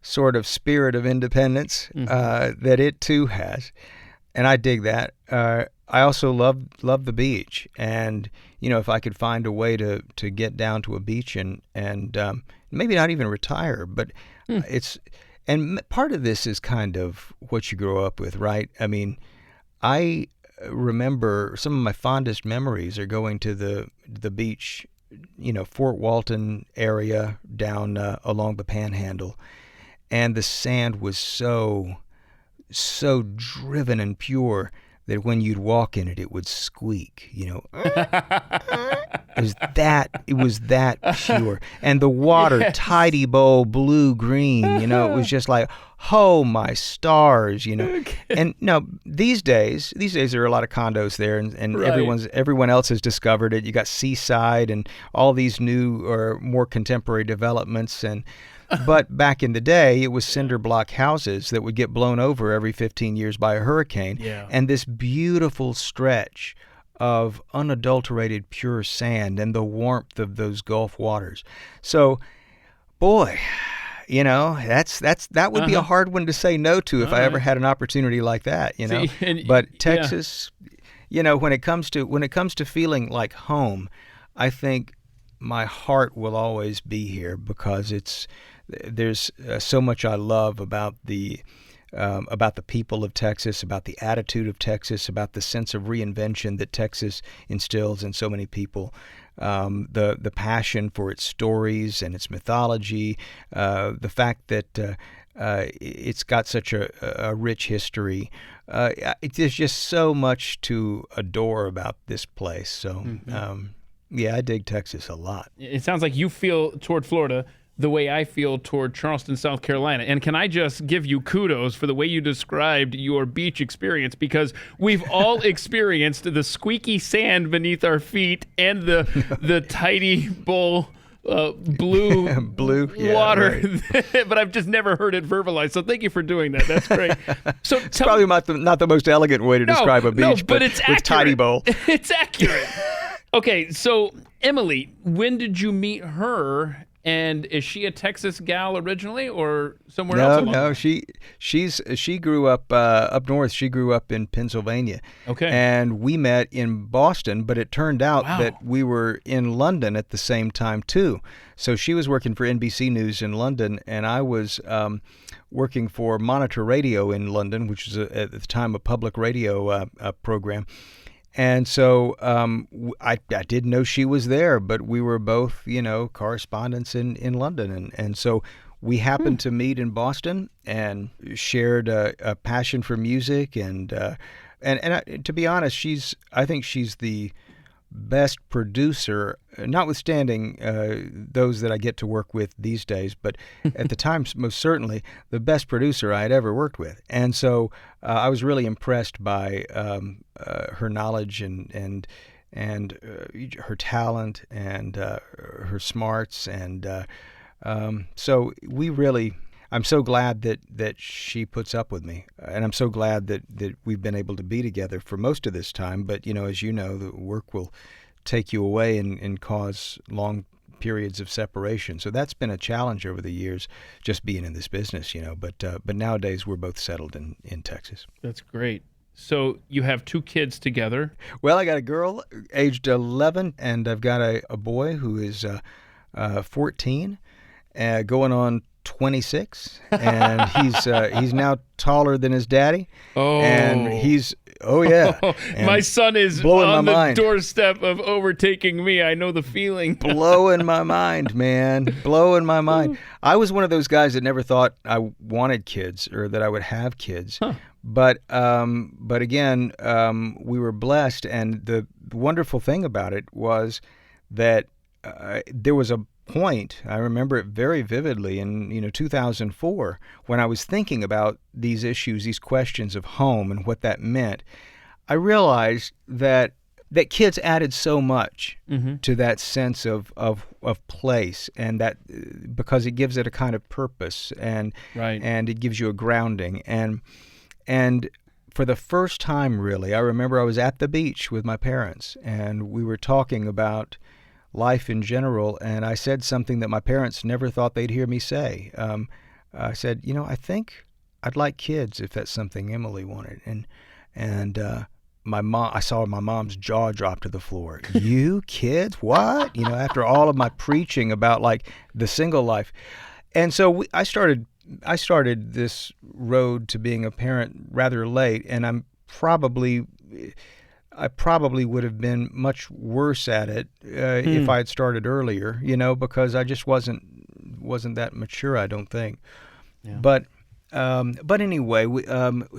Speaker 3: sort of spirit of independence that it too has, and I dig that. I also love the beach, and you know, if I could find a way to get down to a beach and maybe not even retire, but and part of this is kind of what you grow up with, right? I mean, I remember some of my fondest memories are going to the beach, you know, Fort Walton area down along the Panhandle, and the sand was so driven and pure that when you'd walk in it, it would squeak, you know. It was that pure. And the water,
Speaker 2: Yes.
Speaker 3: tidy bowl, blue green, you know, it was just like, oh my stars, you know.
Speaker 2: Okay.
Speaker 3: And now these days there are a lot of condos there, and
Speaker 2: Right.
Speaker 3: everyone else has discovered it. You got Seaside and all these new or more contemporary developments, but back in the day, it was cinder block houses that would get blown over every 15 years by a hurricane.
Speaker 2: Yeah.
Speaker 3: And this beautiful stretch of unadulterated pure sand and the warmth of those Gulf waters. So, boy, you know, that would be a hard one to say no to if I ever had an opportunity like that, you know.
Speaker 2: See,
Speaker 3: But Texas, you know, when it comes to feeling like home, I think my heart will always be here because there's so much I love about the people of Texas, about the attitude of Texas, about the sense of reinvention that Texas instills in so many people, the passion for its stories and its mythology, the fact that it's got such a rich history. There's just so much to adore about this place. So, yeah, I dig Texas a lot.
Speaker 2: It sounds like you feel toward Florida the way I feel toward Charleston, South Carolina. And can I just give you kudos for the way you described your beach experience, because we've all experienced the squeaky sand beneath our feet and the tidy bowl blue water, right. But I've just never heard it verbalized. So thank you for doing that. That's great. So
Speaker 3: it's probably not the most elegant way to describe a beach, but
Speaker 2: it's
Speaker 3: with tidy bowl.
Speaker 2: It's accurate. Okay, so Emily, when did you meet her? And is she a Texas gal originally, or somewhere else?
Speaker 3: No. She grew up north. She grew up in Pennsylvania.
Speaker 2: Okay.
Speaker 3: And we met in Boston, but it turned out that we were in London at the same time too. So she was working for NBC News in London, and I was working for Monitor Radio in London, which was at the time a public radio program. And so I didn't know she was there, but we were both, correspondents in London. And so we happened to meet in Boston and shared a passion for music. And to be honest, I think she's the best producer, notwithstanding those that I get to work with these days, but at the time, most certainly, the best producer I had ever worked with. And so I was really impressed by her knowledge and her talent and her smarts. And so I'm so glad that she puts up with me, and I'm so glad that we've been able to be together for most of this time. But, as you know, the work will take you away and cause long periods of separation. So that's been a challenge over the years, just being in this business, But nowadays we're both settled in Texas.
Speaker 2: That's great. So you have 2 kids together.
Speaker 3: Well, I got a girl aged 11, and I've got a boy who is 14, going on 26, and he's now taller than his daddy.
Speaker 2: Oh,
Speaker 3: and and
Speaker 2: my son is on the doorstep of overtaking me. I know the feeling.
Speaker 3: Blowing my mind, man. Blowing my mind. I was one of those guys that never thought I wanted kids or that I would have kids.
Speaker 2: Huh.
Speaker 3: But again, we were blessed, and the wonderful thing about it was that there was a point, I remember it very vividly, in 2004, when I was thinking about these issues, these questions of home and what that meant. I realized that kids added so much to that sense of place, and that because it gives it a kind of purpose, and it gives you a grounding, and for the first time, really, I remember I was at the beach with my parents, and we were talking about life in general, and I said something that my parents never thought they'd hear me say. I said, I think I'd like kids if that's something Emily wanted. And my mom, I saw my mom's jaw drop to the floor. You kids, what? After all of my preaching about like the single life. And so I started this road to being a parent rather late, and I probably would have been much worse at it if I had started earlier, because I just wasn't that mature, I don't think. Yeah. But anyway,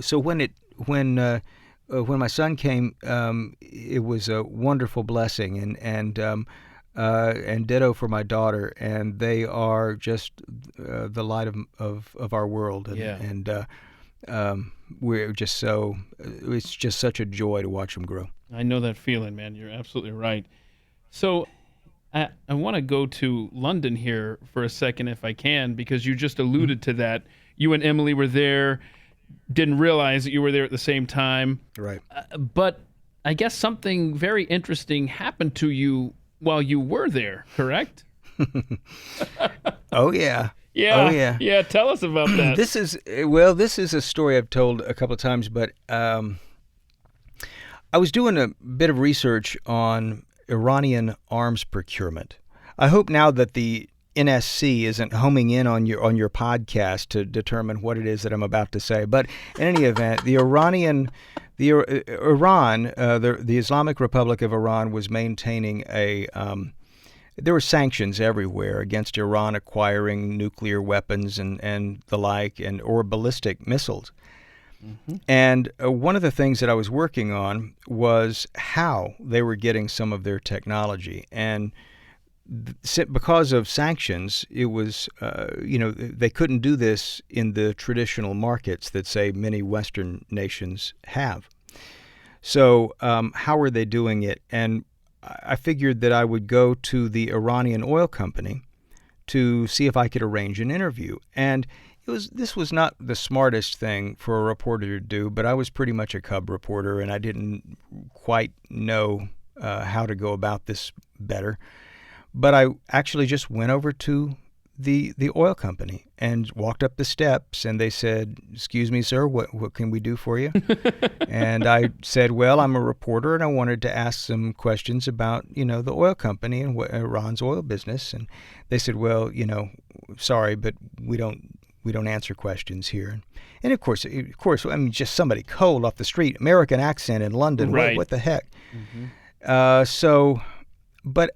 Speaker 3: so when my son came, it was a wonderful blessing, and ditto for my daughter, and they are just the light of our world, and we're just it's just such a joy to watch them grow.
Speaker 2: I know that feeling, man. You're absolutely right. So I want to go to London here for a second, if I can, because you just alluded to that. You and Emily were there, didn't realize that you were there at the same time.
Speaker 3: Right.
Speaker 2: But I guess something very interesting happened to you while you were there, correct?
Speaker 3: Oh, yeah.
Speaker 2: Yeah.
Speaker 3: Oh, yeah.
Speaker 2: Yeah, tell us about that.
Speaker 3: This is a story I've told a couple of times, but I was doing a bit of research on Iranian arms procurement. I hope now that the NSC isn't homing in on your podcast to determine what it is that I'm about to say. But in any event, the Islamic Republic of Iran was maintaining there were sanctions everywhere against Iran acquiring nuclear weapons and the like, or ballistic missiles. Mm-hmm. And one of the things that I was working on was how they were getting some of their technology. And because of sanctions, it was, they couldn't do this in the traditional markets that, say, many Western nations have. So how were they doing it? And I figured that I would go to the Iranian oil company to see if I could arrange an interview. And this was not the smartest thing for a reporter to do, but I was pretty much a cub reporter, and I didn't quite know how to go about this better. But I actually just went over to the oil company and walked up the steps, and they said, "Excuse me, sir, what can we do for you?" And I said, "Well, I'm a reporter, and I wanted to ask some questions about, the oil company and Iran's oil business." And they said, "Well, sorry, but we don't answer questions here." And of course, I mean, just somebody cold off the street, American accent in London.
Speaker 2: Right.
Speaker 3: What the heck?
Speaker 2: Mm-hmm.
Speaker 3: But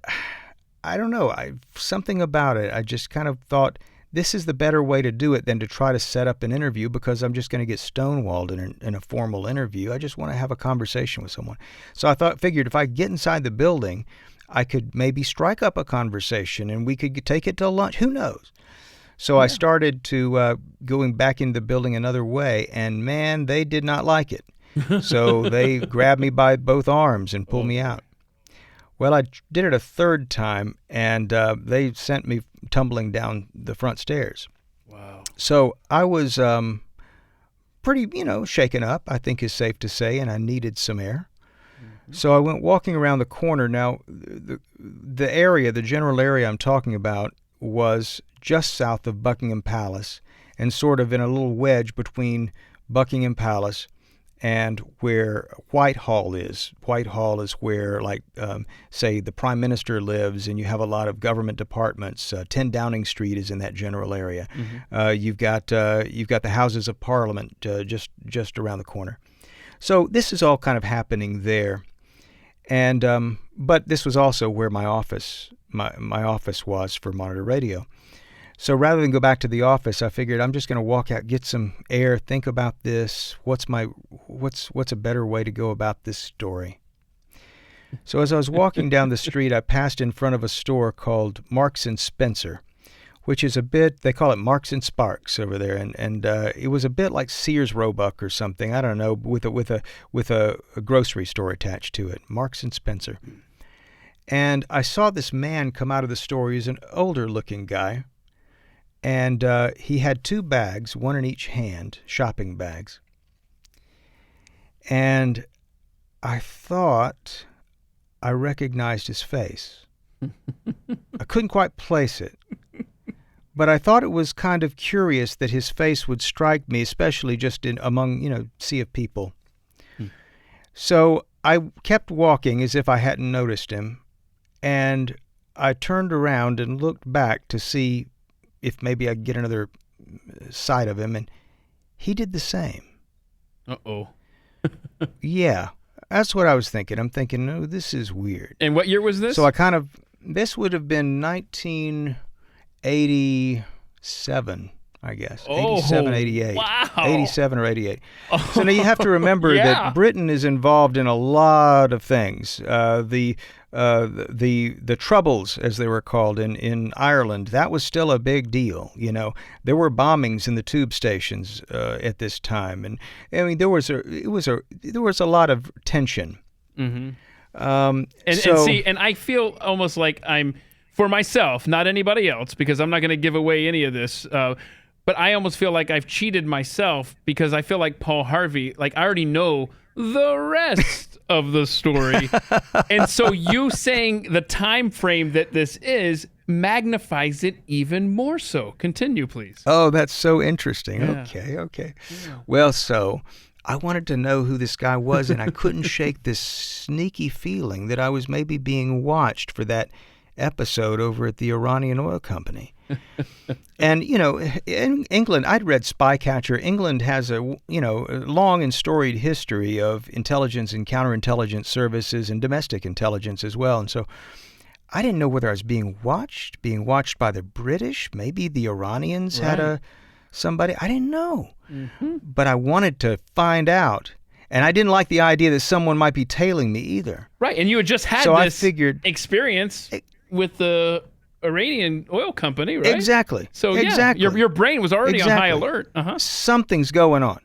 Speaker 3: I don't know. Something about it. I just kind of thought this is the better way to do it than to try to set up an interview, because I'm just going to get stonewalled in a formal interview. I just want to have a conversation with someone. So I figured if I get inside the building, I could maybe strike up a conversation and we could take it to lunch. Who knows? So I started to going back into the building another way, and man, they did not like it. So they grabbed me by both arms and pulled me out. Well, I did it a third time, and they sent me tumbling down the front stairs.
Speaker 2: Wow. So
Speaker 3: I was pretty, shaken up, I think is safe to say, and I needed some air. Mm-hmm. So I went walking around the corner. Now, the general area I'm talking about was just south of Buckingham Palace, and sort of in a little wedge between Buckingham Palace and where Whitehall is. Whitehall is where, say, the Prime Minister lives, and you have a lot of government departments. 10 Downing Street is in that general area. Mm-hmm. You've got the Houses of Parliament just around the corner. So this is all kind of happening there, and but this was also where my office was for Monitor Radio. So rather than go back to the office, I figured I'm just going to walk out, get some air, think about this. What's a better way to go about this story? So as I was walking down the street, I passed in front of a store called Marks and Spencer, which is they call it Marks and Sparks over there, and it was a bit like Sears Roebuck or something. I don't know, with a grocery store attached to it, Marks and Spencer. And I saw this man come out of the store. He's an older-looking guy. And he had 2 bags, one in each hand, shopping bags. And I thought I recognized his face. I couldn't quite place it. But I thought it was kind of curious that his face would strike me, especially just among, sea of people. So I kept walking as if I hadn't noticed him. And I turned around and looked back to see if maybe I could get another sight of him, and he did the same.
Speaker 2: Uh-oh.
Speaker 3: Yeah, that's what I was thinking. I'm thinking, no, this is weird.
Speaker 2: And what year was this?
Speaker 3: So this would have been 1987, I guess. 87, 88.
Speaker 2: Wow.
Speaker 3: 87 or 88. So now you have to remember that Britain is involved in a lot of things. The Troubles, as they were called in Ireland, that was still a big deal. There were bombings in the tube stations at this time, and I mean there was a lot of tension.
Speaker 2: Mm-hmm. And I feel almost like I'm, for myself, not anybody else, because I'm not going to give away any of this. But I almost feel like I've cheated myself, because I feel like Paul Harvey, I already know the rest of the story. And so you saying the time frame that this is magnifies it even more so. Continue, please.
Speaker 3: Oh, that's so interesting.
Speaker 2: Yeah.
Speaker 3: Okay. Yeah. Well, so I wanted to know who this guy was, and I couldn't shake this sneaky feeling that I was maybe being watched for that episode over at the Iranian oil company. And, in England, I'd read Spycatcher. England has a long and storied history of intelligence and counterintelligence services and domestic intelligence as well. And so I didn't know whether I was being watched by the British. Maybe the Iranians had somebody. I didn't know. Mm-hmm. But I wanted to find out. And I didn't like the idea that someone might be tailing me either.
Speaker 2: Right, and you had just had this experience with the Iranian oil company, right?
Speaker 3: Exactly.
Speaker 2: So your brain was already on high alert. Uh-huh.
Speaker 3: Something's going on.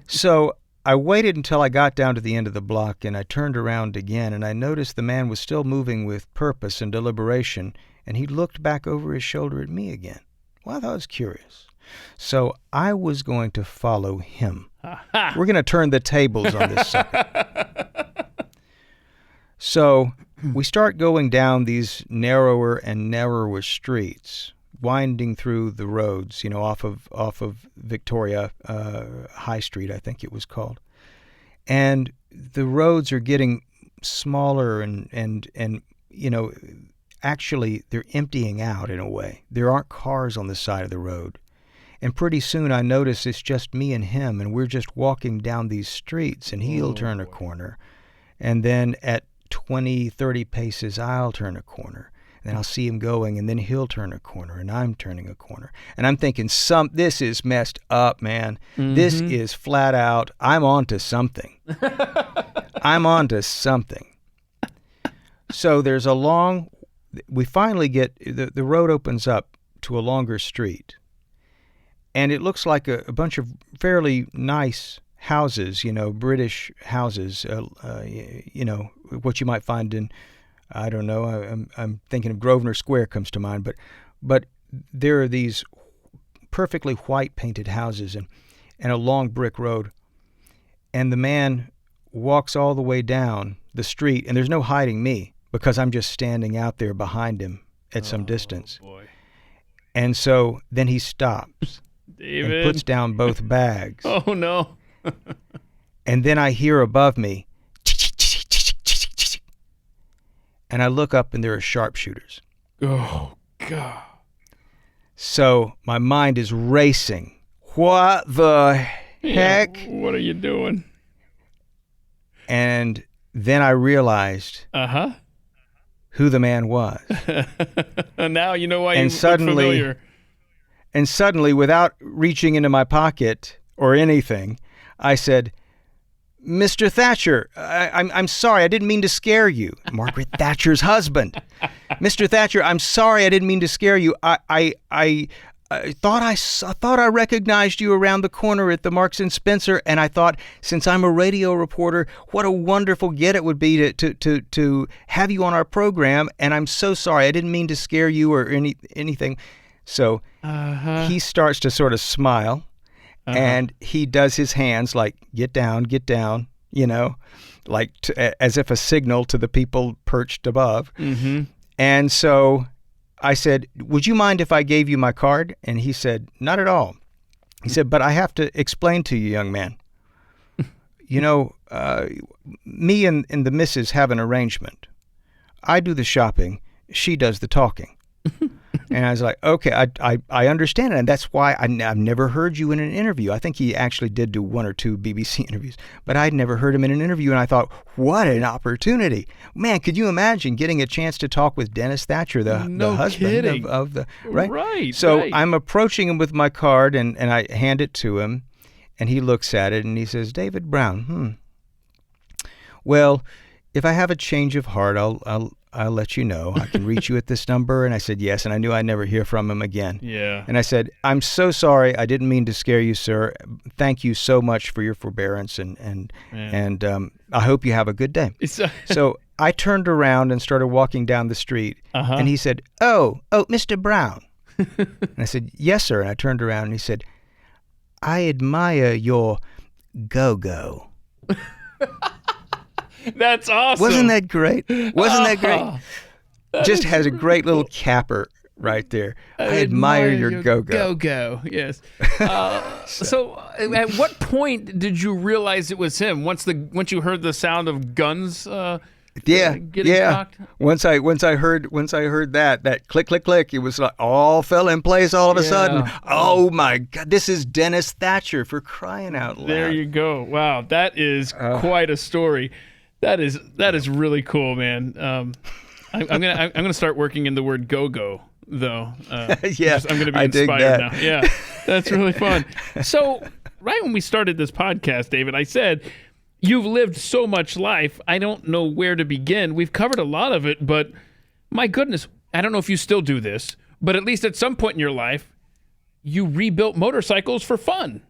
Speaker 3: So I waited until I got down to the end of the block, and I turned around again, and I noticed the man was still moving with purpose and deliberation, and he looked back over his shoulder at me again. Well, I thought it was curious. So I was going to follow him. We're going to turn the tables on this sucker. So we start going down these narrower and narrower streets, winding through the roads, off of Victoria High Street, I think it was called. And the roads are getting smaller and actually they're emptying out in a way. There aren't cars on the side of the road. And pretty soon I notice it's just me and him, and we're just walking down these streets, and he'll turn a corner. And then at 20, 30 paces, I'll turn a corner. And then I'll see him going, and then he'll turn a corner, and I'm turning a corner. And I'm thinking, this is messed up, man. Mm-hmm. This is flat out, I'm onto something. I'm onto something. So there's we finally get, the road opens up to a longer street. And it looks like a bunch of fairly nice houses, British houses, what you might find in, I don't know, I'm thinking of Grosvenor Square comes to mind, but there are these perfectly white painted houses and a long brick road. And the man walks all the way down the street, and there's no hiding me because I'm just standing out there behind him at some distance. Boy. And so then he stops. David. And puts down both bags.
Speaker 2: Oh, no.
Speaker 3: And then I hear above me, and I look up, and there are sharpshooters.
Speaker 2: Oh, God.
Speaker 3: So my mind is racing. What the heck?
Speaker 2: What are you doing?
Speaker 3: And then I realized who the man was.
Speaker 2: Now you know why you look familiar.
Speaker 3: And suddenly, without reaching into my pocket or anything, I said, "Mr. Thatcher, I'm sorry, I didn't mean to scare you." Margaret Thatcher's husband. "Mr. Thatcher, I'm sorry, I didn't mean to scare you. I thought I recognized you around the corner at the Marks and Spencer, and I thought, since I'm a radio reporter, what a wonderful get it would be to have you on our program. And I'm so sorry, I didn't mean to scare you or anything." So he starts to sort of smile, and he does his hands like, get down, like as if a signal to the people perched above. Mm-hmm. And so I said, "Would you mind if I gave you my card?" And he said, "Not at all." He said, "But I have to explain to you, young man. Me and the missus have an arrangement. I do the shopping, she does the talking." And I was like, okay, I understand it. And that's why I've never heard you in an interview. I think he actually did do one or two BBC interviews, but I'd never heard him in an interview. And I thought, what an opportunity. Man, could you imagine getting a chance to talk with Dennis Thatcher, the husband of the, right?
Speaker 2: Right.
Speaker 3: So I'm approaching him with my card, and I hand it to him, and he looks at it, and he says, "David Brown, well, if I have a change of heart, I'll let you know. I can reach you at this number." And I said, yes. And I knew I'd never hear from him again. Yeah. And I said, "I'm so sorry. I didn't mean to scare you, sir. Thank you so much for your forbearance. And I hope you have a good day." So I turned around and started walking down the street. And he said, Oh, Mr. Brown." And I said, "Yes, sir." And I turned around and he said, "I admire your go-go."
Speaker 2: That's awesome.
Speaker 3: Wasn't that great? Just has a great little capper right there. I admire your go-go.
Speaker 2: Go-go, yes. So at what point did you realize it was him? Once you heard the sound of guns getting cocked?
Speaker 3: Once I heard that click click click, it was like all fell in place all of a sudden. Oh my God, this is Dennis Thatcher, for crying out loud.
Speaker 2: There you go. Wow, that is quite a story. That is really cool, man. I'm gonna start working in the word go-go though.
Speaker 3: Yeah,
Speaker 2: I'm gonna be
Speaker 3: I dig
Speaker 2: inspired
Speaker 3: that.
Speaker 2: now. Yeah, that's really fun. So right when we started this podcast, David, I said, you've lived so much life, I don't know where to begin. We've covered a lot of it, but my goodness, I don't know if you still do this, but at least at some point in your life, you rebuilt motorcycles for fun.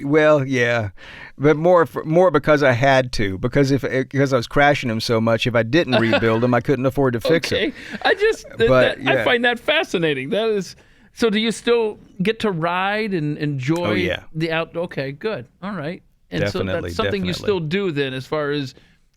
Speaker 3: Well, yeah, but more because I had to, because I was crashing them so much. If I didn't rebuild them, I couldn't afford to fix them.
Speaker 2: I find that fascinating. That is. So, do you still get to ride and enjoy the out? Okay, good. All right. And
Speaker 3: definitely,
Speaker 2: so that's something you still do then, as far as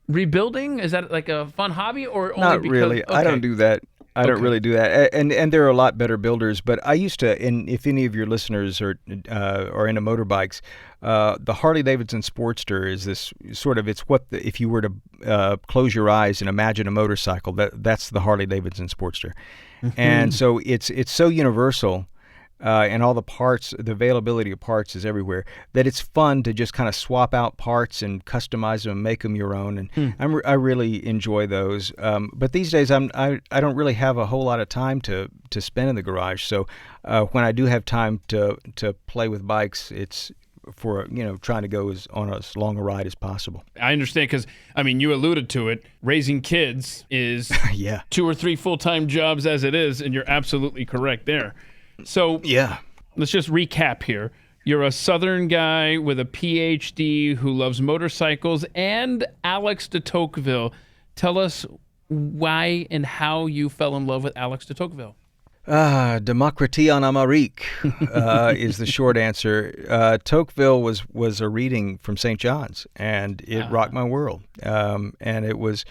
Speaker 2: rebuilding? Is that like a fun hobby, or only
Speaker 3: not
Speaker 2: because,
Speaker 3: really?
Speaker 2: Okay.
Speaker 3: I don't do that. I don't really do that, and there are a lot better builders. But I used to, and if any of your listeners are into motorbikes, the Harley Davidson Sportster is this sort of, it's what if you were to close your eyes and imagine a motorcycle, that's the Harley Davidson Sportster, and so it's so universal. And all the parts, the availability of parts is everywhere, that it's fun to just kind of swap out parts and customize them and make them your own. And I really enjoy those. But these days, I don't really have a whole lot of time to spend in the garage. So when I do have time to play with bikes, it's for trying to go on as long a ride as possible.
Speaker 2: I understand, because you alluded to it. Raising kids is 2 or 3 full-time jobs as it is, and you're absolutely correct there. So let's just recap here. You're a Southern guy with a PhD who loves motorcycles and Alex de Tocqueville. Tell us why and how you fell in love with Alex de Tocqueville.
Speaker 3: Démocratie en Amérique is the short answer. Tocqueville was a reading from St. John's, and it rocked my world. And it was...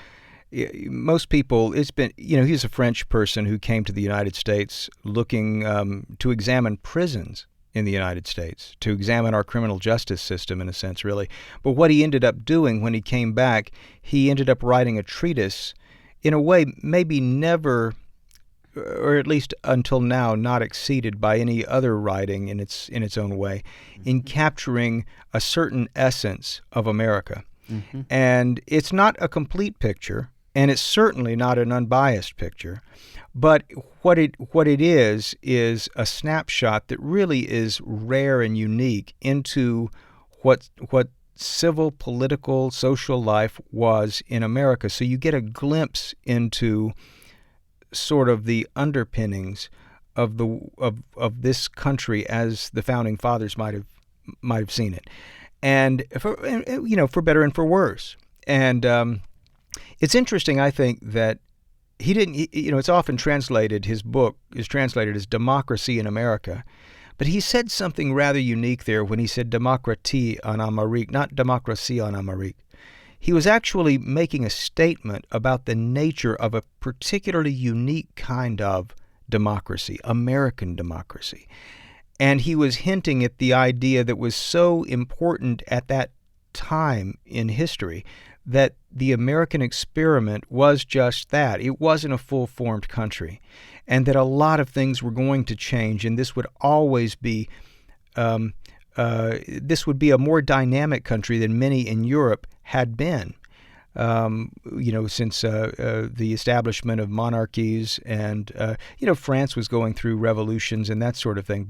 Speaker 3: Most people, it's been, he's a French person who came to the United States looking to examine prisons in the United States, to examine our criminal justice system in a sense, really. But what he ended up doing when he came back, he ended up writing a treatise in a way maybe never, or at least until now, not exceeded by any other writing in its own way, in capturing a certain essence of America. And it's not a complete picture. And it's certainly not an unbiased picture, but what it is a snapshot that really is rare and unique into what civil, political, social life was in America. So you get a glimpse into sort of the underpinnings of this country as the founding fathers might have seen it, and for better and for worse. And it's interesting, I think, that he didn't, it's often translated, his book is translated as Democracy in America, but he said something rather unique there when he said Démocratie en Amérique, not Démocratie en Amérique. He was actually making a statement about the nature of a particularly unique kind of democracy, American democracy. And he was hinting at the idea that was so important at that time in history, that the American experiment was just that. It wasn't a full-formed country, and that a lot of things were going to change, and this would always be this would be a more dynamic country than many in Europe had been, since the establishment of monarchies, and France was going through revolutions and that sort of thing.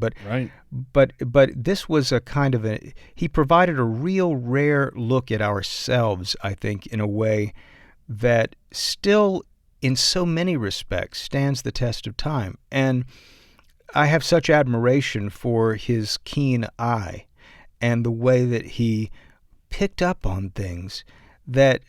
Speaker 3: But this was a kind of he provided a real rare look at ourselves, I think, in a way that still, in so many respects, stands the test of time. And I have such admiration for his keen eye and the way that he picked up on things that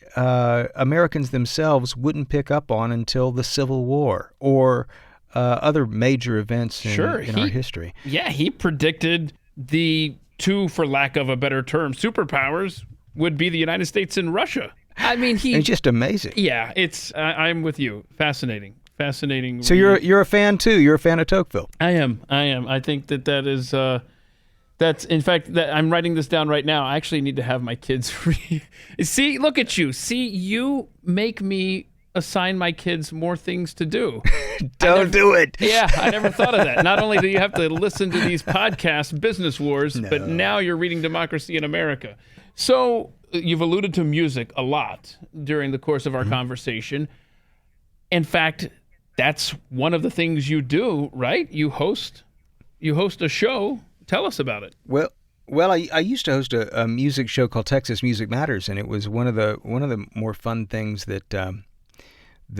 Speaker 3: Americans themselves wouldn't pick up on until the Civil War or other major events in our history.
Speaker 2: Yeah, he predicted the two, for lack of a better term, superpowers would be the United States and Russia.
Speaker 3: It's just amazing.
Speaker 2: Yeah, I'm with you. Fascinating. So
Speaker 3: you're a fan too. You're a fan of Tocqueville.
Speaker 2: I am. I think that is In fact, I'm writing this down right now. I actually need to have my kids read. See, look at you. See, you make me assign my kids more things to do.
Speaker 3: Don't do it.
Speaker 2: Yeah, I never thought of that. Not only do you have to listen to these podcasts, Business Wars, but now you're reading Democracy in America. So you've alluded to music a lot during the course of our conversation. In fact, that's one of the things you do, right? You host a show. Tell us about it.
Speaker 3: Well, I used to host a music show called Texas Music Matters, and it was one of the more fun things that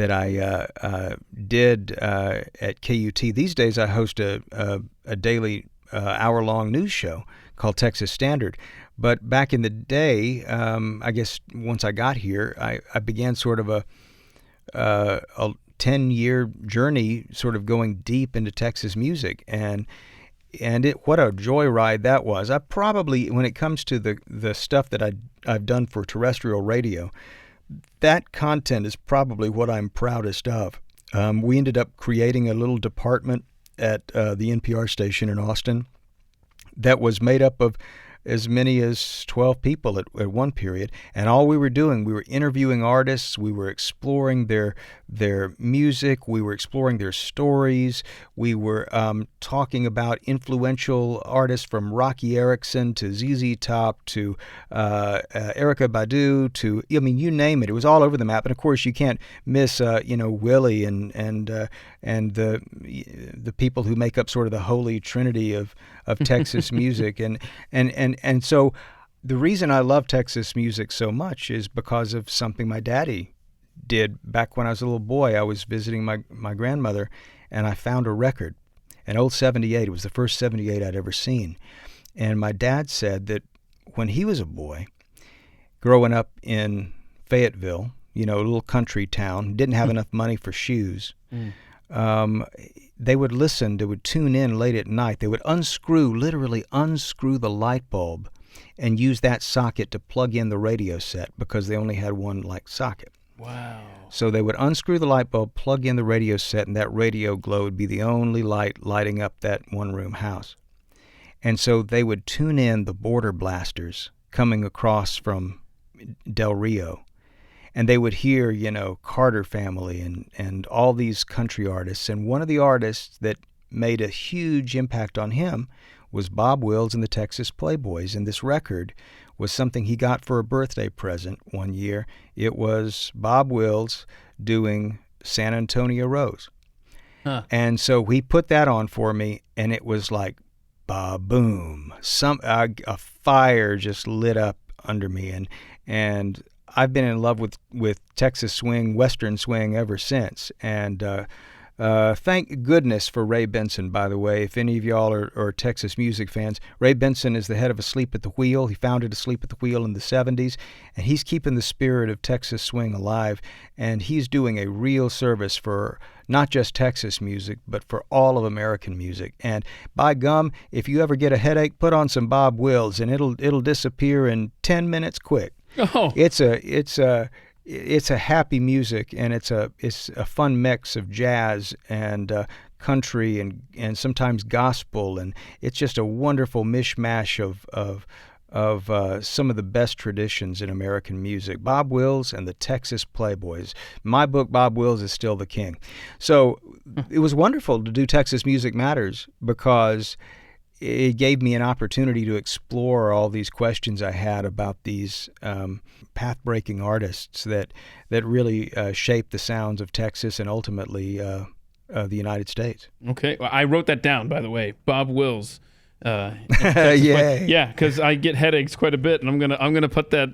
Speaker 3: I did at KUT. These days, I host a daily hour-long news show called Texas Standard. But back in the day, I guess once I got here, I began sort of a 10-year journey, sort of going deep into Texas music, and what a joyride that was. I probably, when it comes to the stuff that I've done for terrestrial radio, that content is probably what I'm proudest of. We ended up creating a little department at the NPR station in Austin that was made up of as many as 12 people at one period. And all we were doing, we were interviewing artists, we were exploring their music, we were exploring their stories, we were talking about influential artists from Rocky Erickson to ZZ Top to Erykah Badu to, I mean, you name it. It was all over the map. And of course, you can't miss, Willie and the people who make up sort of the holy trinity of Texas music. And so the reason I love Texas music so much is because of something my daddy did back when I was a little boy. I was visiting my grandmother, and I found a record, an old 78. It was the first 78 I'd ever seen. And my dad said that when he was a boy, growing up in Fayetteville, a little country town, didn't have enough money for shoes. They would tune in late at night. They would literally unscrew the light bulb and use that socket to plug in the radio set because they only had one socket.
Speaker 2: Wow.
Speaker 3: So they would unscrew the light bulb, plug in the radio set, and that radio glow would be the only light lighting up that one-room house. And so they would tune in the Border Blasters coming across from Del Rio. And they would hear, Carter Family and all these country artists. And one of the artists that made a huge impact on him was Bob Wills and the Texas Playboys. And this record was something he got for a birthday present one year. It was Bob Wills doing San Antonio Rose. Huh. And so he put that on for me, and it was like, ba-boom. A fire just lit up under me. And I've been in love with Texas swing, Western swing ever since. And thank goodness for Ray Benson, by the way. If any of y'all are Texas music fans, Ray Benson is the head of Asleep at the Wheel. He founded Asleep at the Wheel in the 70s, and he's keeping the spirit of Texas swing alive. And he's doing a real service for not just Texas music, but for all of American music. And by gum, if you ever get a headache, put on some Bob Wills, and it'll disappear in 10 minutes quick.
Speaker 2: Oh.
Speaker 3: It's a happy music, and it's a fun mix of jazz and country and sometimes gospel, and it's just a wonderful mishmash of some of the best traditions in American music. Bob Wills and the Texas Playboys. My book, Bob Wills is still the king. So it was wonderful to do Texas Music Matters because it gave me an opportunity to explore all these questions I had about these path-breaking artists that really shaped the sounds of Texas and ultimately the United States.
Speaker 2: Okay, well, I wrote that down, by the way. Bob Wills.
Speaker 3: Yeah,
Speaker 2: because I get headaches quite a bit, and I'm gonna put that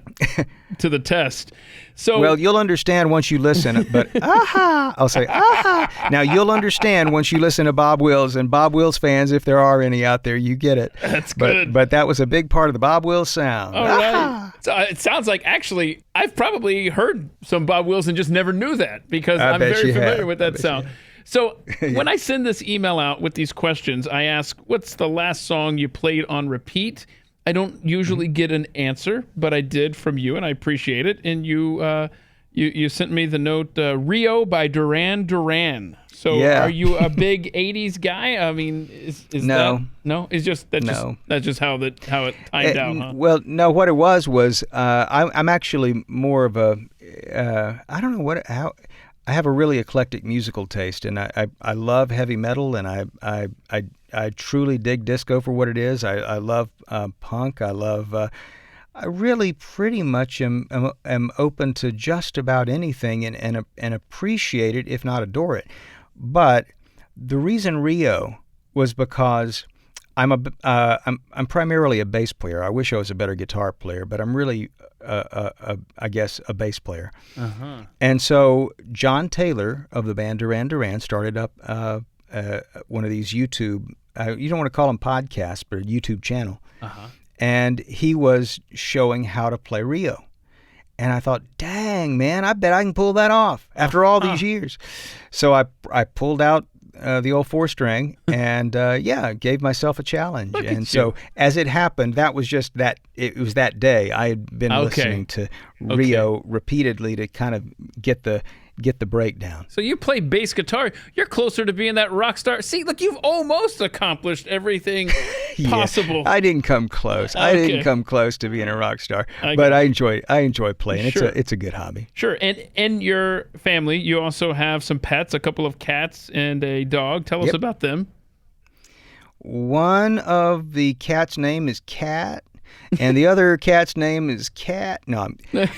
Speaker 2: to the test. So,
Speaker 3: well, you'll understand once you listen. But I'll say aha. Now you'll understand once you listen to Bob Wills, and Bob Wills fans, if there are any out there, you get it.
Speaker 2: That's good.
Speaker 3: But that was a big part of the Bob Wills sound.
Speaker 2: All right. So it sounds like actually I've probably heard some Bob Wills and just never knew that because I'm very familiar with that sound. So when I send this email out with these questions, I ask, what's the last song you played on repeat? I don't usually get an answer, but I did from you, and I appreciate it. And you You sent me the note, Rio by Duran Duran. So
Speaker 3: Yeah.
Speaker 2: are you a big 80s guy? I mean, is
Speaker 3: No.
Speaker 2: that... No? It's just... That's just how it timed out, huh?
Speaker 3: Well, no, what it was I'm actually more of a, I don't know how, I have a really eclectic musical taste, and I love heavy metal, and I truly dig disco for what it is. I love punk. I really pretty much am open to just about anything and appreciate it, if not adore it. But the reason Rio was because I'm primarily a bass player. I wish I was a better guitar player, but I'm really I guess a bass player.
Speaker 2: Uh-huh.
Speaker 3: And so John Taylor of the band Duran Duran started up one of these YouTube. You don't want to call them podcasts, but a YouTube channel.
Speaker 2: Uh-huh.
Speaker 3: And he was showing how to play Rio. And I thought, dang, man, I bet I can pull that off after all these years. So I pulled out the old 4-string and, gave myself a challenge. And so as it happened, that was just that, it was that day. I had been listening to Rio repeatedly to kind of get the breakdown.
Speaker 2: So you play bass guitar. You're closer to being that rock star. See, look, you've almost accomplished everything possible.
Speaker 3: I didn't come close. I didn't come close to being a rock star, but I enjoy playing.
Speaker 2: Sure.
Speaker 3: It's a good hobby.
Speaker 2: Sure. And in your family, you also have some pets, a couple of cats and a dog. Tell us about them.
Speaker 3: One of the cats' name is Cat. And the other cat's name is Cat. No,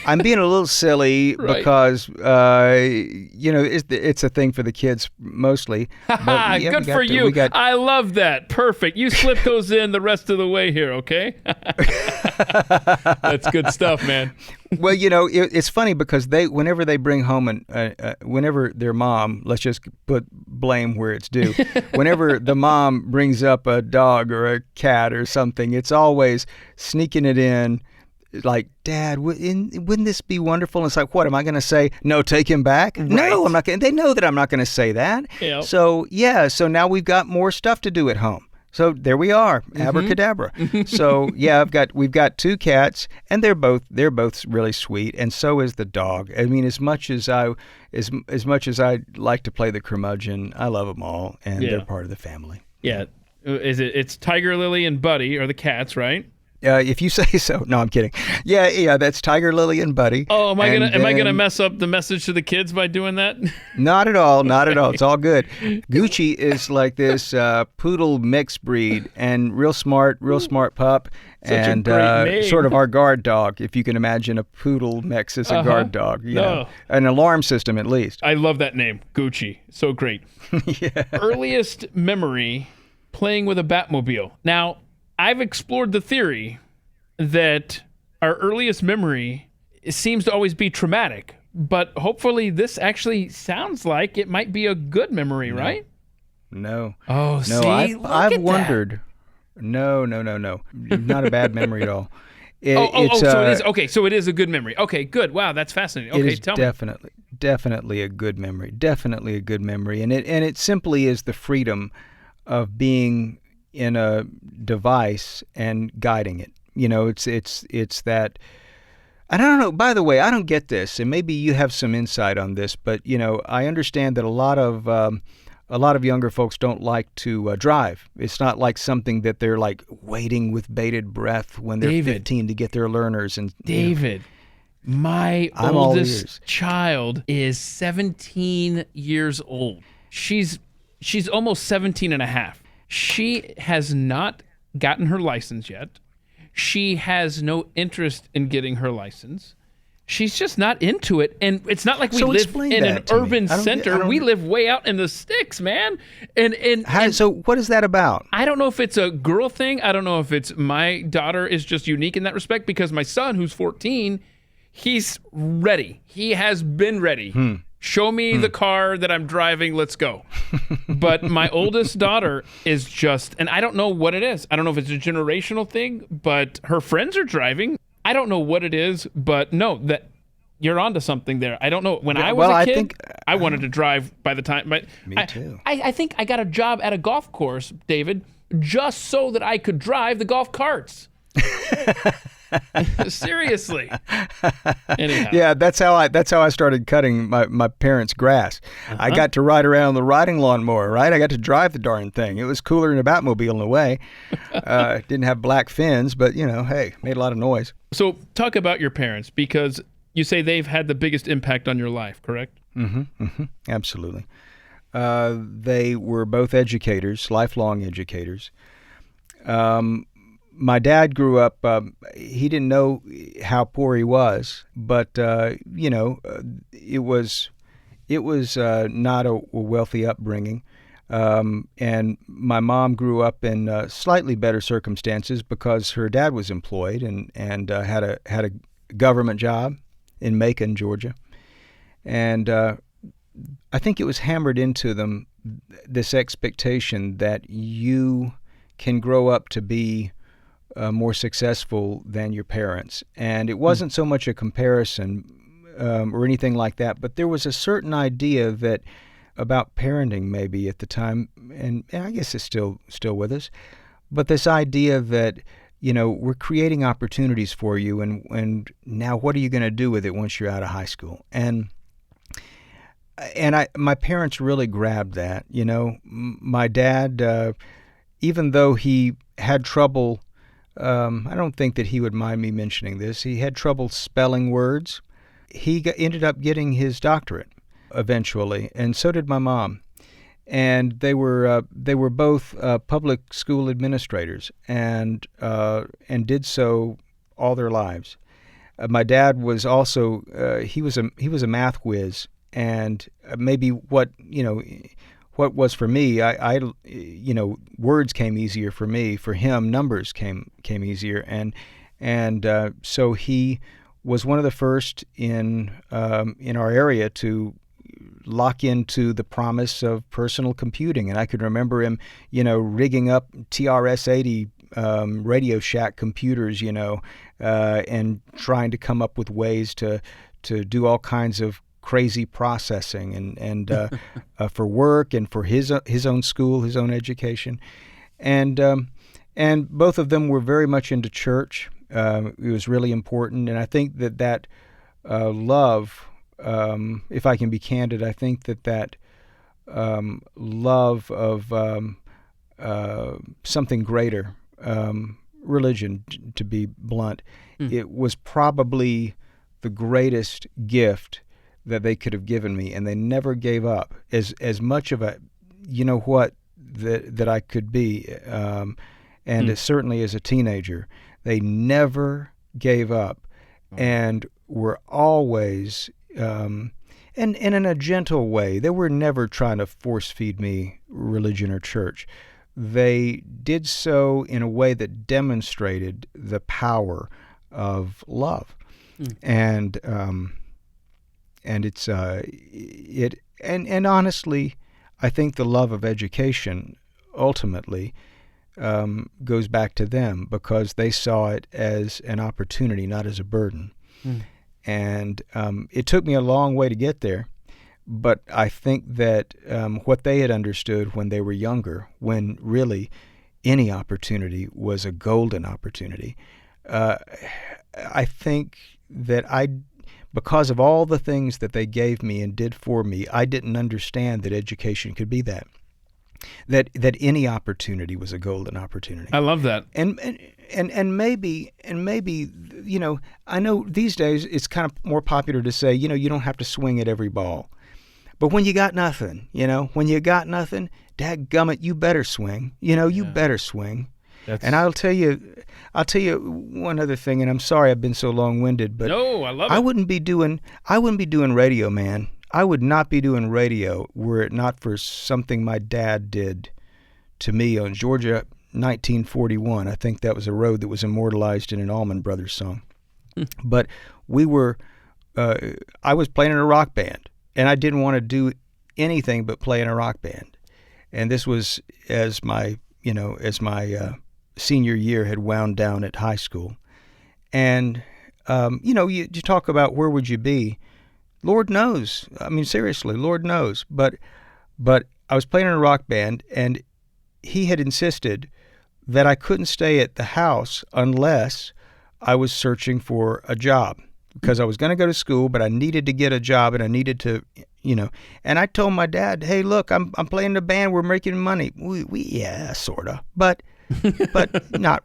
Speaker 3: I'm being a little silly because, it's a thing for the kids mostly. But,
Speaker 2: good for you. I love that. Perfect. You slip those in the rest of the way here, okay? That's good stuff, man.
Speaker 3: Well, it's funny because whenever they bring home whenever their mom, let's just put blame where it's due, whenever the mom brings up a dog or a cat or something, it's always sneaking it in, like, Dad, wouldn't this be wonderful? And it's like, what am I going to say? No, take him back? Right. No, I'm not going. They know that I'm not going to say that. Yep. So now we've got more stuff to do at home. So there we are, abracadabra. So we've got 2 cats, and they're both really sweet, and so is the dog. I mean, as much as I like to play the curmudgeon, I love them all, and they're part of the family.
Speaker 2: Yeah, it's Tiger Lily and Buddy are the cats, right?
Speaker 3: If you say so. No, I'm kidding. Yeah, that's Tiger Lily and Buddy.
Speaker 2: Oh, am I gonna mess up the message to the kids by doing that?
Speaker 3: Not at all. Not at all. It's all good. Gucci is like this poodle mixed breed and real smart pup.
Speaker 2: Such and a great name.
Speaker 3: Sort of our guard dog, if you can imagine a poodle mix as a guard dog. An alarm system at least.
Speaker 2: I love that name, Gucci. So great.
Speaker 3: Yeah.
Speaker 2: Earliest memory playing with a Batmobile. Now, I've explored the theory that our earliest memory seems to always be traumatic, but hopefully this actually sounds like it might be a good memory, right?
Speaker 3: No.
Speaker 2: Oh,
Speaker 3: no,
Speaker 2: see?
Speaker 3: I've wondered. That. No. Not a bad memory at all.
Speaker 2: So it is. Okay, so it is a good memory. Okay, good. Wow, that's fascinating. Okay, tell me.
Speaker 3: Definitely a good memory. Definitely a good memory. And it simply is the freedom of being in a device and guiding it. It's that. And I don't know, by the way, I don't get this, and maybe you have some insight on this, but I understand that a lot of younger folks don't like to drive. It's not like something that they're like waiting with bated breath when they're 15 to get their learners. And
Speaker 2: David, my oldest child is 17 years old. She's almost 17 and a half. She has not gotten her license yet. She has no interest in getting her license. She's just not into it. And it's not like we live in an urban center. We live way out in the sticks, man.
Speaker 3: So what is that about?
Speaker 2: I don't know if it's a girl thing. I don't know if it's my daughter is just unique in that respect, because my son, who's 14, he's ready. He has been ready. Show me the car that I'm driving. Let's go. But my oldest daughter is just, and I don't know what it is. I don't know if it's a generational thing, but her friends are driving. I don't know what it is, but no, that you're onto something there. I don't know. When I was a kid, I wanted to drive by the time. But
Speaker 3: me too.
Speaker 2: I think I got a job at a golf course, David, just so that I could drive the golf carts. Seriously. Anyhow.
Speaker 3: Yeah, that's how I started cutting my parents' grass. I got to ride around the riding lawnmower, right? I got to drive the darn thing. It was cooler than a Batmobile in a way. Didn't have black fins, but hey, made a lot of noise.
Speaker 2: So talk about your parents, because you say they've had the biggest impact on your life, correct?
Speaker 3: Absolutely. They were both educators, lifelong educators. My dad grew up, he didn't know how poor he was, but, it was not a wealthy upbringing. And my mom grew up in slightly better circumstances because her dad was employed and had a government job in Macon, Georgia. And I think it was hammered into them, this expectation that you can grow up to be more successful than your parents. And it wasn't so much a comparison or anything like that, but there was a certain idea that about parenting maybe at the time, and I guess it's still with us, but this idea that, we're creating opportunities for you, and now what are you going to do with it once you're out of high school? And my parents really grabbed that. My dad, even though he had trouble, I don't think that he would mind me mentioning this, he had trouble spelling words. He ended up getting his doctorate eventually, and so did my mom. And they were both public school administrators, and did so all their lives. My dad was also he was a math whiz, and maybe what was for me, I words came easier for me. For him, numbers came easier, and so he was one of the first in our area to lock into the promise of personal computing. And I could remember him, rigging up TRS-80 Radio Shack computers, and trying to come up with ways to do all kinds of crazy processing and for work and for his own school, his own education. And both of them were very much into church. It was really important. And I think that love, if I can be candid, I think that love of something greater, religion, to be blunt, it was probably the greatest gift that they could have given me, and they never gave up. As much of a, that I could be, and certainly as a teenager, they never gave up, and were always, and in a gentle way. They were never trying to force feed me religion or church. They did so in a way that demonstrated the power of love, and it's and honestly, I think the love of education ultimately goes back to them, because they saw it as an opportunity, not as a burden. And it took me a long way to get there, but I think that what they had understood when they were younger, when really any opportunity was a golden opportunity, I think that because of all the things that they gave me and did for me, I didn't understand that education could be that any opportunity was a golden opportunity.
Speaker 2: I love that.
Speaker 3: And maybe, I know these days it's kind of more popular to say, you don't have to swing at every ball. But when you got nothing, dadgummit, you better swing. You better swing. And I'll tell you one other thing, and I'm sorry I've been so long-winded, but
Speaker 2: no, I love it.
Speaker 3: I wouldn't be doing radio, man. I would not be doing radio were it not for something my dad did to me on Georgia 1941. I think that was a road that was immortalized in an Allman Brothers song. But I was playing in a rock band, and I didn't want to do anything but play in a rock band. And this was as my senior year had wound down at high school. And, you talk about where would you be? Lord knows. I mean, seriously, Lord knows. But I was playing in a rock band, and he had insisted that I couldn't stay at the house unless I was searching for a job because I was going to go to school, but I needed to get a job and I needed to, and I told my dad, hey, look, I'm playing the band. We're making money. Yeah, sort of, but not,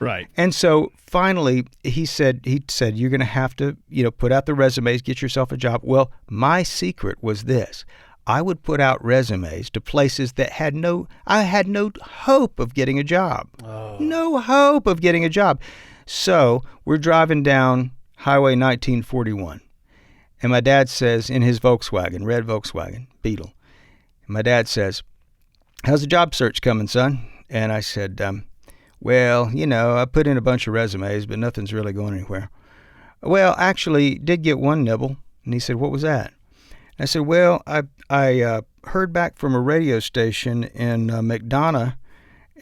Speaker 2: Right.
Speaker 3: And so finally he said, you're going to have to, put out the resumes, get yourself a job. Well, my secret was this. I would put out resumes to places that I had no hope of getting a job. Oh. No hope of getting a job. So we're driving down Highway 1941. And my dad says, in his Volkswagen, red Volkswagen, Beetle, my dad says, how's the job search coming, son? And I said, well, I put in a bunch of resumes, but nothing's really going anywhere. Well, actually, did get one nibble. And he said, what was that? I said, well, I heard back from a radio station in McDonough,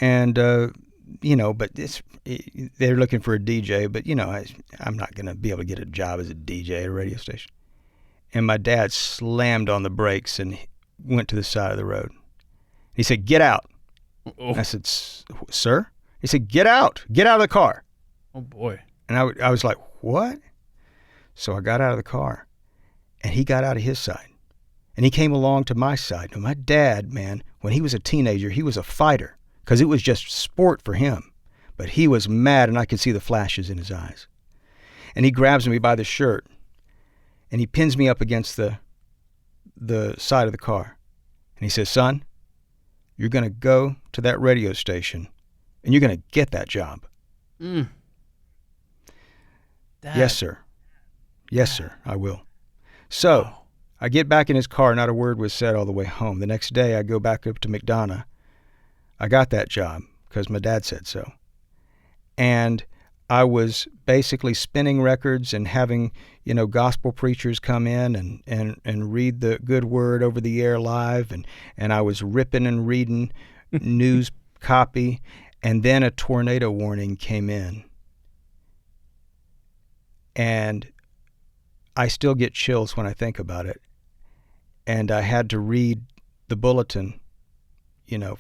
Speaker 3: and, but they're looking for a DJ, but, I'm not going to be able to get a job as a DJ at a radio station. And my dad slammed on the brakes and went to the side of the road. He said, get out. Oh. I said, sir? He said, get out of the car.
Speaker 2: Oh, boy.
Speaker 3: And I was like, what? So I got out of the car, and he got out of his side, and he came along to my side. Now, my dad, man, when he was a teenager, he was a fighter because it was just sport for him. But he was mad, and I could see the flashes in his eyes. And he grabs me by the shirt, and he pins me up against the side of the car. And he says, son, you're going to go to that radio station, and you're going to get that job.
Speaker 2: Dad.
Speaker 3: Yes, sir. Yes, sir, I will. So wow. I get back in his car. Not a word was said all the way home. The next day, I go back up to McDonough. I got that job because my dad said so. And I was basically spinning records and having, gospel preachers come in and read the good word over the air live. And I was ripping and reading news copy. And then a tornado warning came in. And I still get chills when I think about it. And I had to read the bulletin,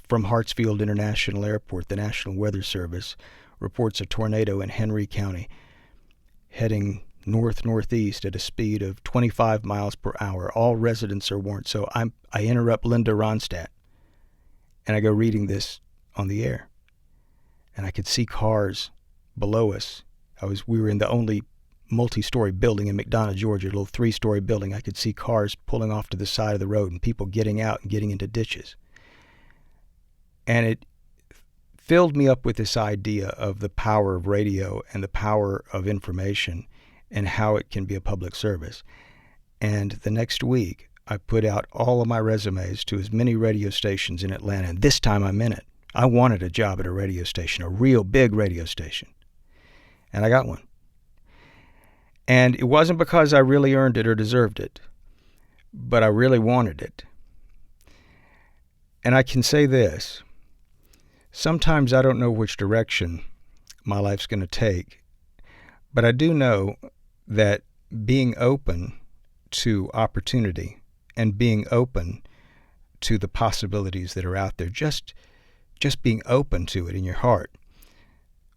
Speaker 3: from Hartsfield International Airport. The National Weather Service reports a tornado in Henry County heading north-northeast at a speed of 25 miles per hour. All residents are warned. So I interrupt Linda Ronstadt, and I go reading this on the air. And I could see cars below us. We were in the only multi-story building in McDonough, Georgia, a little 3-story building. I could see cars pulling off to the side of the road and people getting out and getting into ditches. And it filled me up with this idea of the power of radio and the power of information and how it can be a public service. And the next week, I put out all of my resumes to as many radio stations in Atlanta, and this time I'm in it. I wanted a job at a radio station, a real big radio station. And I got one. And it wasn't because I really earned it or deserved it, but I really wanted it. And I can say this, sometimes I don't know which direction my life's going to take, but I do know that being open to opportunity and being open to the possibilities that are out there, just being open to it in your heart,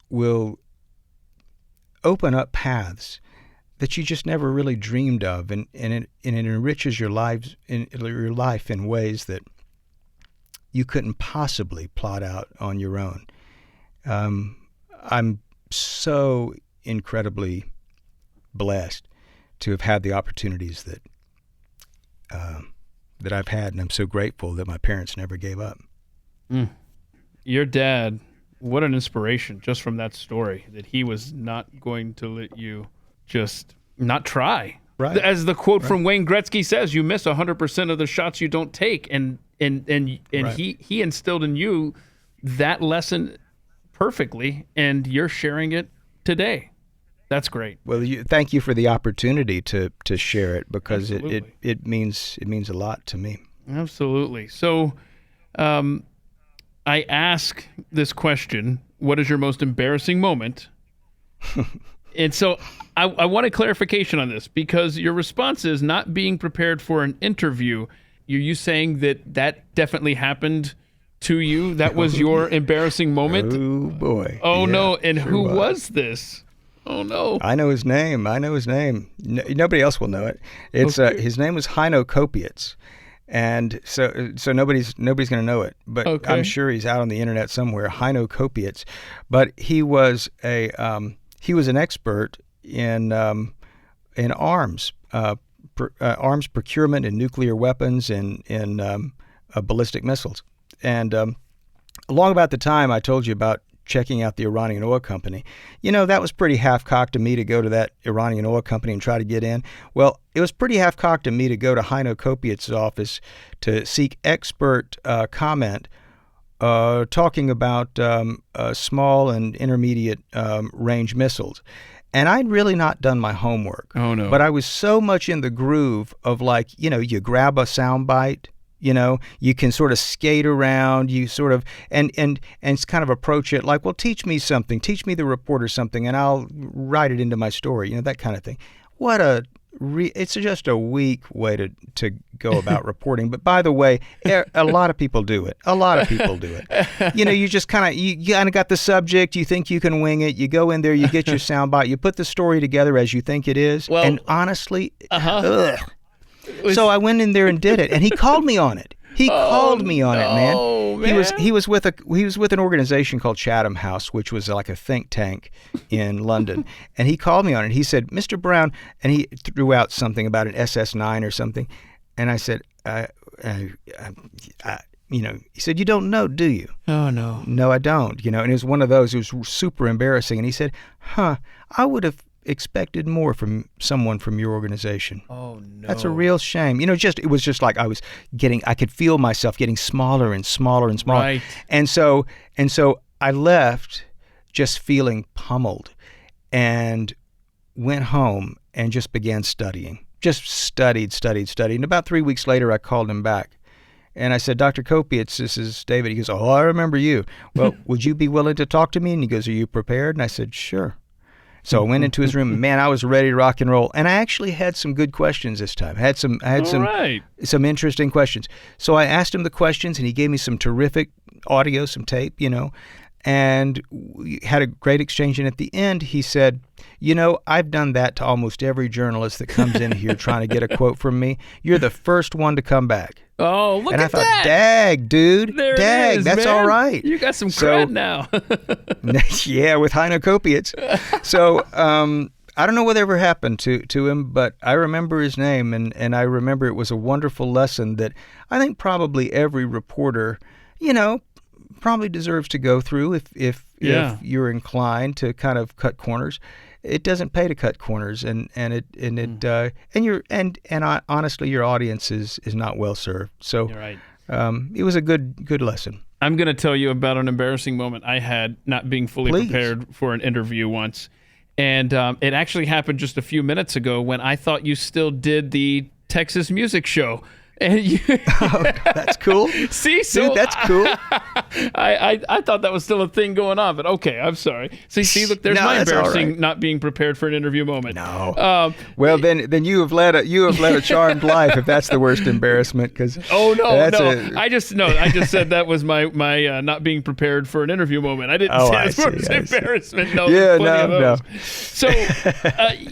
Speaker 3: will open up paths that you just never really dreamed of, and it enriches your life in ways that you couldn't possibly plot out on your own. I'm so incredibly blessed to have had the opportunities that I've had, and I'm so grateful that my parents never gave up.
Speaker 2: Your dad, what an inspiration just from that story, that he was not going to let you just not try.
Speaker 3: Right.
Speaker 2: As the quote from Wayne Gretzky says, you miss 100% of the shots you don't take. And right. he instilled in you that lesson perfectly, and you're sharing it today. That's great.
Speaker 3: Well, thank you for the opportunity to share it, because it means a lot to me.
Speaker 2: Absolutely. So I ask this question, what is your most embarrassing moment? And so I want a clarification on this, because your response is not being prepared for an interview. Are you saying that definitely happened to you? That was your embarrassing moment?
Speaker 3: Oh, boy.
Speaker 2: Oh,
Speaker 3: yeah,
Speaker 2: no. And
Speaker 3: sure
Speaker 2: who was this? Oh no!
Speaker 3: I know his name. Nobody else will know it. It's
Speaker 2: Okay.
Speaker 3: his name was Heino Kopietz, and so nobody's going to know it. But
Speaker 2: Okay.
Speaker 3: I'm sure he's out on the internet somewhere. Heino Kopietz, but he was an expert in arms, arms procurement and nuclear weapons and ballistic missiles. And along about the time I told you about checking out the Iranian oil company, that was pretty half-cocked of me to go to that Iranian oil company and try to get in. Well, it was pretty half-cocked of me to go to Heino Kopietz's office to seek expert comment talking about small and intermediate range missiles. And I'd really not done my homework.
Speaker 2: Oh, no.
Speaker 3: But I was so much in the groove of you grab a soundbite, you can sort of skate around, you sort of, and kind of approach it like, well, teach me something, teach me the report or something, and I'll write it into my story, that kind of thing. It's just a weak way to go about reporting. But by the way, a lot of people do it. You just you kind of got the subject, you think you can wing it, you go in there, you get your soundbite, you put the story together as you think it is, and honestly, ugh. So I went in there and did it, and he called me on it. He called me on it, man. He was with an organization called Chatham House, which was like a think tank in London, and he called me on it. He said, "Mr. Brown," and he threw out something about an SS9 or something, and I said, he said, "You don't know, do you?"
Speaker 2: Oh no.
Speaker 3: No, I don't. And it was one of those. It was super embarrassing, and he said, I would have expected more from someone from your organization."
Speaker 2: Oh no.
Speaker 3: That's a real shame. It was just like I could feel myself getting smaller and smaller and smaller.
Speaker 2: Right.
Speaker 3: And so I left just feeling pummeled and went home and just began studying. Just studied. And about 3 weeks later, I called him back. And I said, "Dr. Kopietz, this is David." He goes, "Oh, I remember you. Well, would you be willing to talk to me?" And he goes, "Are you prepared?" And I said, "Sure." So I went into his room, and man, I was ready to rock and roll. And I actually had some good questions this time. I had some interesting questions. So I asked him the questions, and he gave me some terrific audio, some tape, and we had a great exchange. And at the end, he said, "I've done that to almost every journalist that comes in here trying to get a quote from me. You're the first one to come back."
Speaker 2: Oh, look
Speaker 3: and
Speaker 2: at
Speaker 3: I thought,
Speaker 2: that.
Speaker 3: "Dag, dude.
Speaker 2: There
Speaker 3: Dag,
Speaker 2: it is,
Speaker 3: that's
Speaker 2: man.
Speaker 3: all right."
Speaker 2: You got some cred now.
Speaker 3: Yeah, with Heino Kopietz. So I don't know whatever happened to him, but I remember his name, and I remember it was a wonderful lesson that I think probably every reporter, probably deserves to go through if you're inclined to kind of cut corners. It doesn't pay to cut corners, and honestly, your audience is not well served. So
Speaker 2: You're right.
Speaker 3: It was a good lesson.
Speaker 2: I'm going to tell you about an embarrassing moment I had not being fully
Speaker 3: Please.
Speaker 2: prepared for an interview once. And it actually happened just a few minutes ago when I thought you still did the Texas music show. And you
Speaker 3: That's cool.
Speaker 2: See, so
Speaker 3: Dude, that's cool.
Speaker 2: I thought that was still a thing going on, but okay, I'm sorry. See, look, there's
Speaker 3: No,
Speaker 2: my
Speaker 3: that's all
Speaker 2: embarrassing
Speaker 3: right.
Speaker 2: not being prepared for an interview moment.
Speaker 3: No. Well, then you have led a charmed life if that's the worst embarrassment. Because
Speaker 2: Oh no! I just said that was my not being prepared for an interview moment. I didn't say it was embarrassment. No,
Speaker 3: Yeah,
Speaker 2: there's plenty
Speaker 3: no.
Speaker 2: of those. So,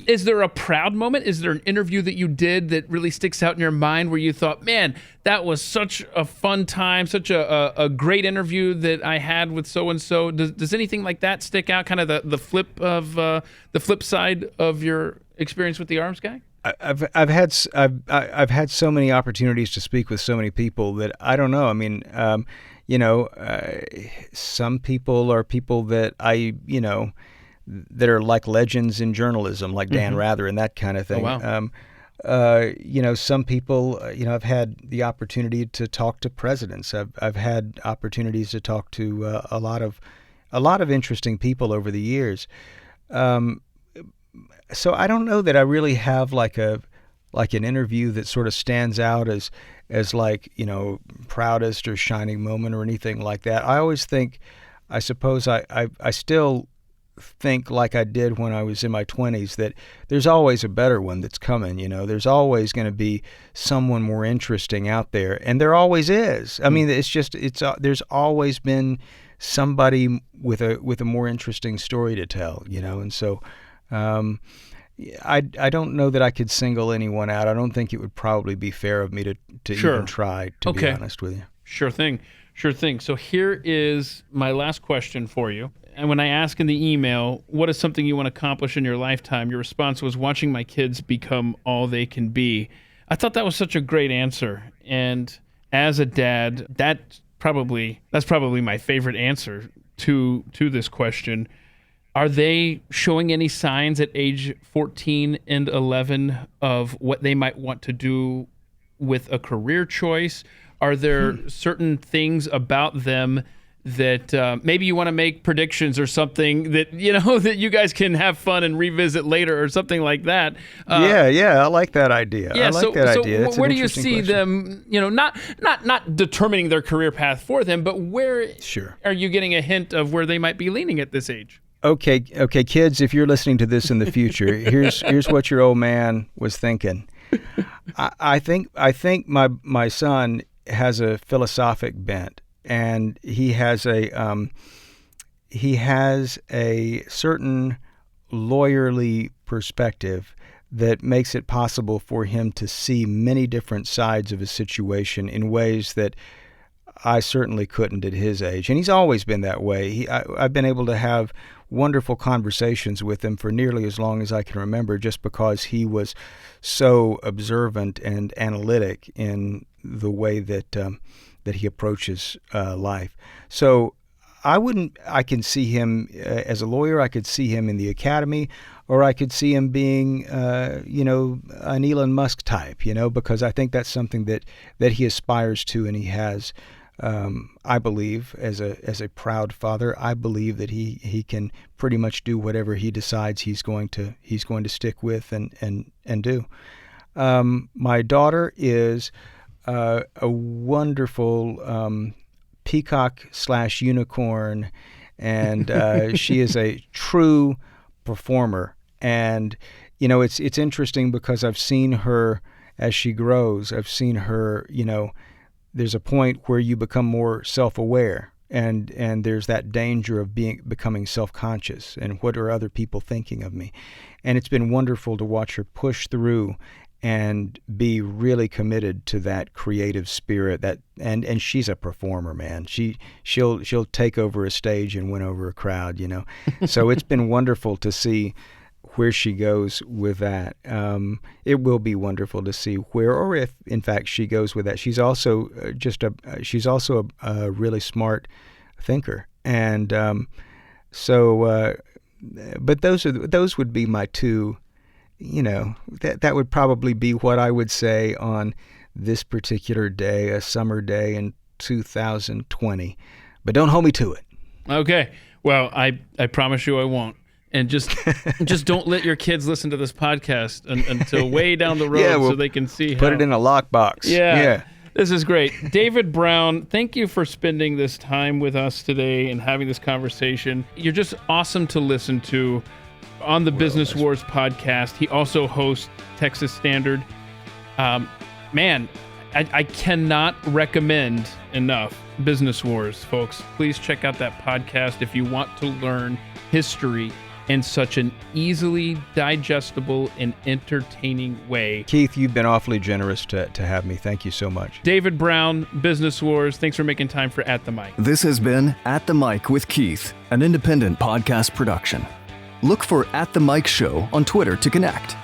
Speaker 2: is there a proud moment? Is there an interview that you did that really sticks out in your mind where you thought, "Man, that was such a fun time, such a great interview that I had with so and so"? Does anything like that stick out? Kind of the flip side of your experience with the arms guy?
Speaker 3: I've had so many opportunities to speak with so many people that I don't know. I mean, some people are people that that are like legends in journalism, like Dan Rather and that kind of thing.
Speaker 2: Oh, wow.
Speaker 3: Some people, I've had the opportunity to talk to presidents. I've had opportunities to talk to a lot of interesting people over the years. So I don't know that I really have like an interview that sort of stands out as like, proudest or shining moment or anything like that. I always think, I suppose I still think like I did when I was in my 20s, that there's always a better one that's coming. There's always going to be someone more interesting out there, and there always is. I mean, there's always been somebody with a more interesting story to tell. And so I don't know that I could single anyone out. I don't think it would probably be fair of me to
Speaker 2: Sure.
Speaker 3: even try, to be honest with you.
Speaker 2: Sure thing. So here is my last question for you. And when I ask in the email, what is something you want to accomplish in your lifetime? Your response was watching my kids become all they can be. I thought that was such a great answer. And as a dad, that's probably my favorite answer to this question. Are they showing any signs at age 14 and 11 of what they might want to do with a career choice? Are there certain things about them that maybe you want to make predictions or something that, that you guys can have fun and revisit later or something like that?
Speaker 3: Yeah, I like that idea.
Speaker 2: Yeah,
Speaker 3: I like that idea. That's
Speaker 2: where
Speaker 3: an
Speaker 2: do you
Speaker 3: interesting
Speaker 2: see
Speaker 3: question.
Speaker 2: them, not determining their career path for them, but where are you getting a hint of where they might be leaning at this age?
Speaker 3: Okay, kids, if you're listening to this in the future, here's what your old man was thinking. I think my son has a philosophic bent, and he has a certain lawyerly perspective that makes it possible for him to see many different sides of a situation in ways that I certainly couldn't at his age. And he's always been that way. I've been able to have wonderful conversations with him for nearly as long as I can remember, just because he was so observant and analytic in the way that he approaches life. So I can see him as a lawyer. I could see him in the academy, or I could see him being, an Elon Musk type, because I think that's something that he aspires to, and he has. I believe, as a proud father, I believe that he can pretty much do whatever he decides he's going to stick with and do. My daughter is a wonderful peacock/unicorn, and she is a true performer. And it's interesting because I've seen her as she grows. I've seen her, there's a point where you become more self-aware, and there's that danger of becoming self-conscious and what are other people thinking of me. And it's been wonderful to watch her push through and be really committed to that creative spirit. And she's a performer, man. She'll take over a stage and win over a crowd, So it's been wonderful to see where she goes with that. It will be wonderful to see where, or if in fact she goes with that. She's also a really smart thinker, and but those would be my two. That would probably be what I would say on this particular day, a summer day in 2020. But don't hold me to it.
Speaker 2: Okay. Well, I promise you I won't. And just don't let your kids listen to this podcast until way down the road, so they can see.
Speaker 3: Put it in a lockbox.
Speaker 2: Yeah. This is great. David Brown, thank you for spending this time with us today and having this conversation. You're just awesome to listen to on the Business Wars podcast. He also hosts Texas Standard. Man, I cannot recommend enough Business Wars, folks. Please check out that podcast if you want to learn history in such an easily digestible and entertaining way.
Speaker 3: Keith, you've been awfully generous to have me. Thank you so much.
Speaker 2: David Brown, Business Wars, thanks for making time for At the Mic.
Speaker 1: This has been At the Mic with Keith, an independent podcast production. Look for At the Mic Show on Twitter to connect.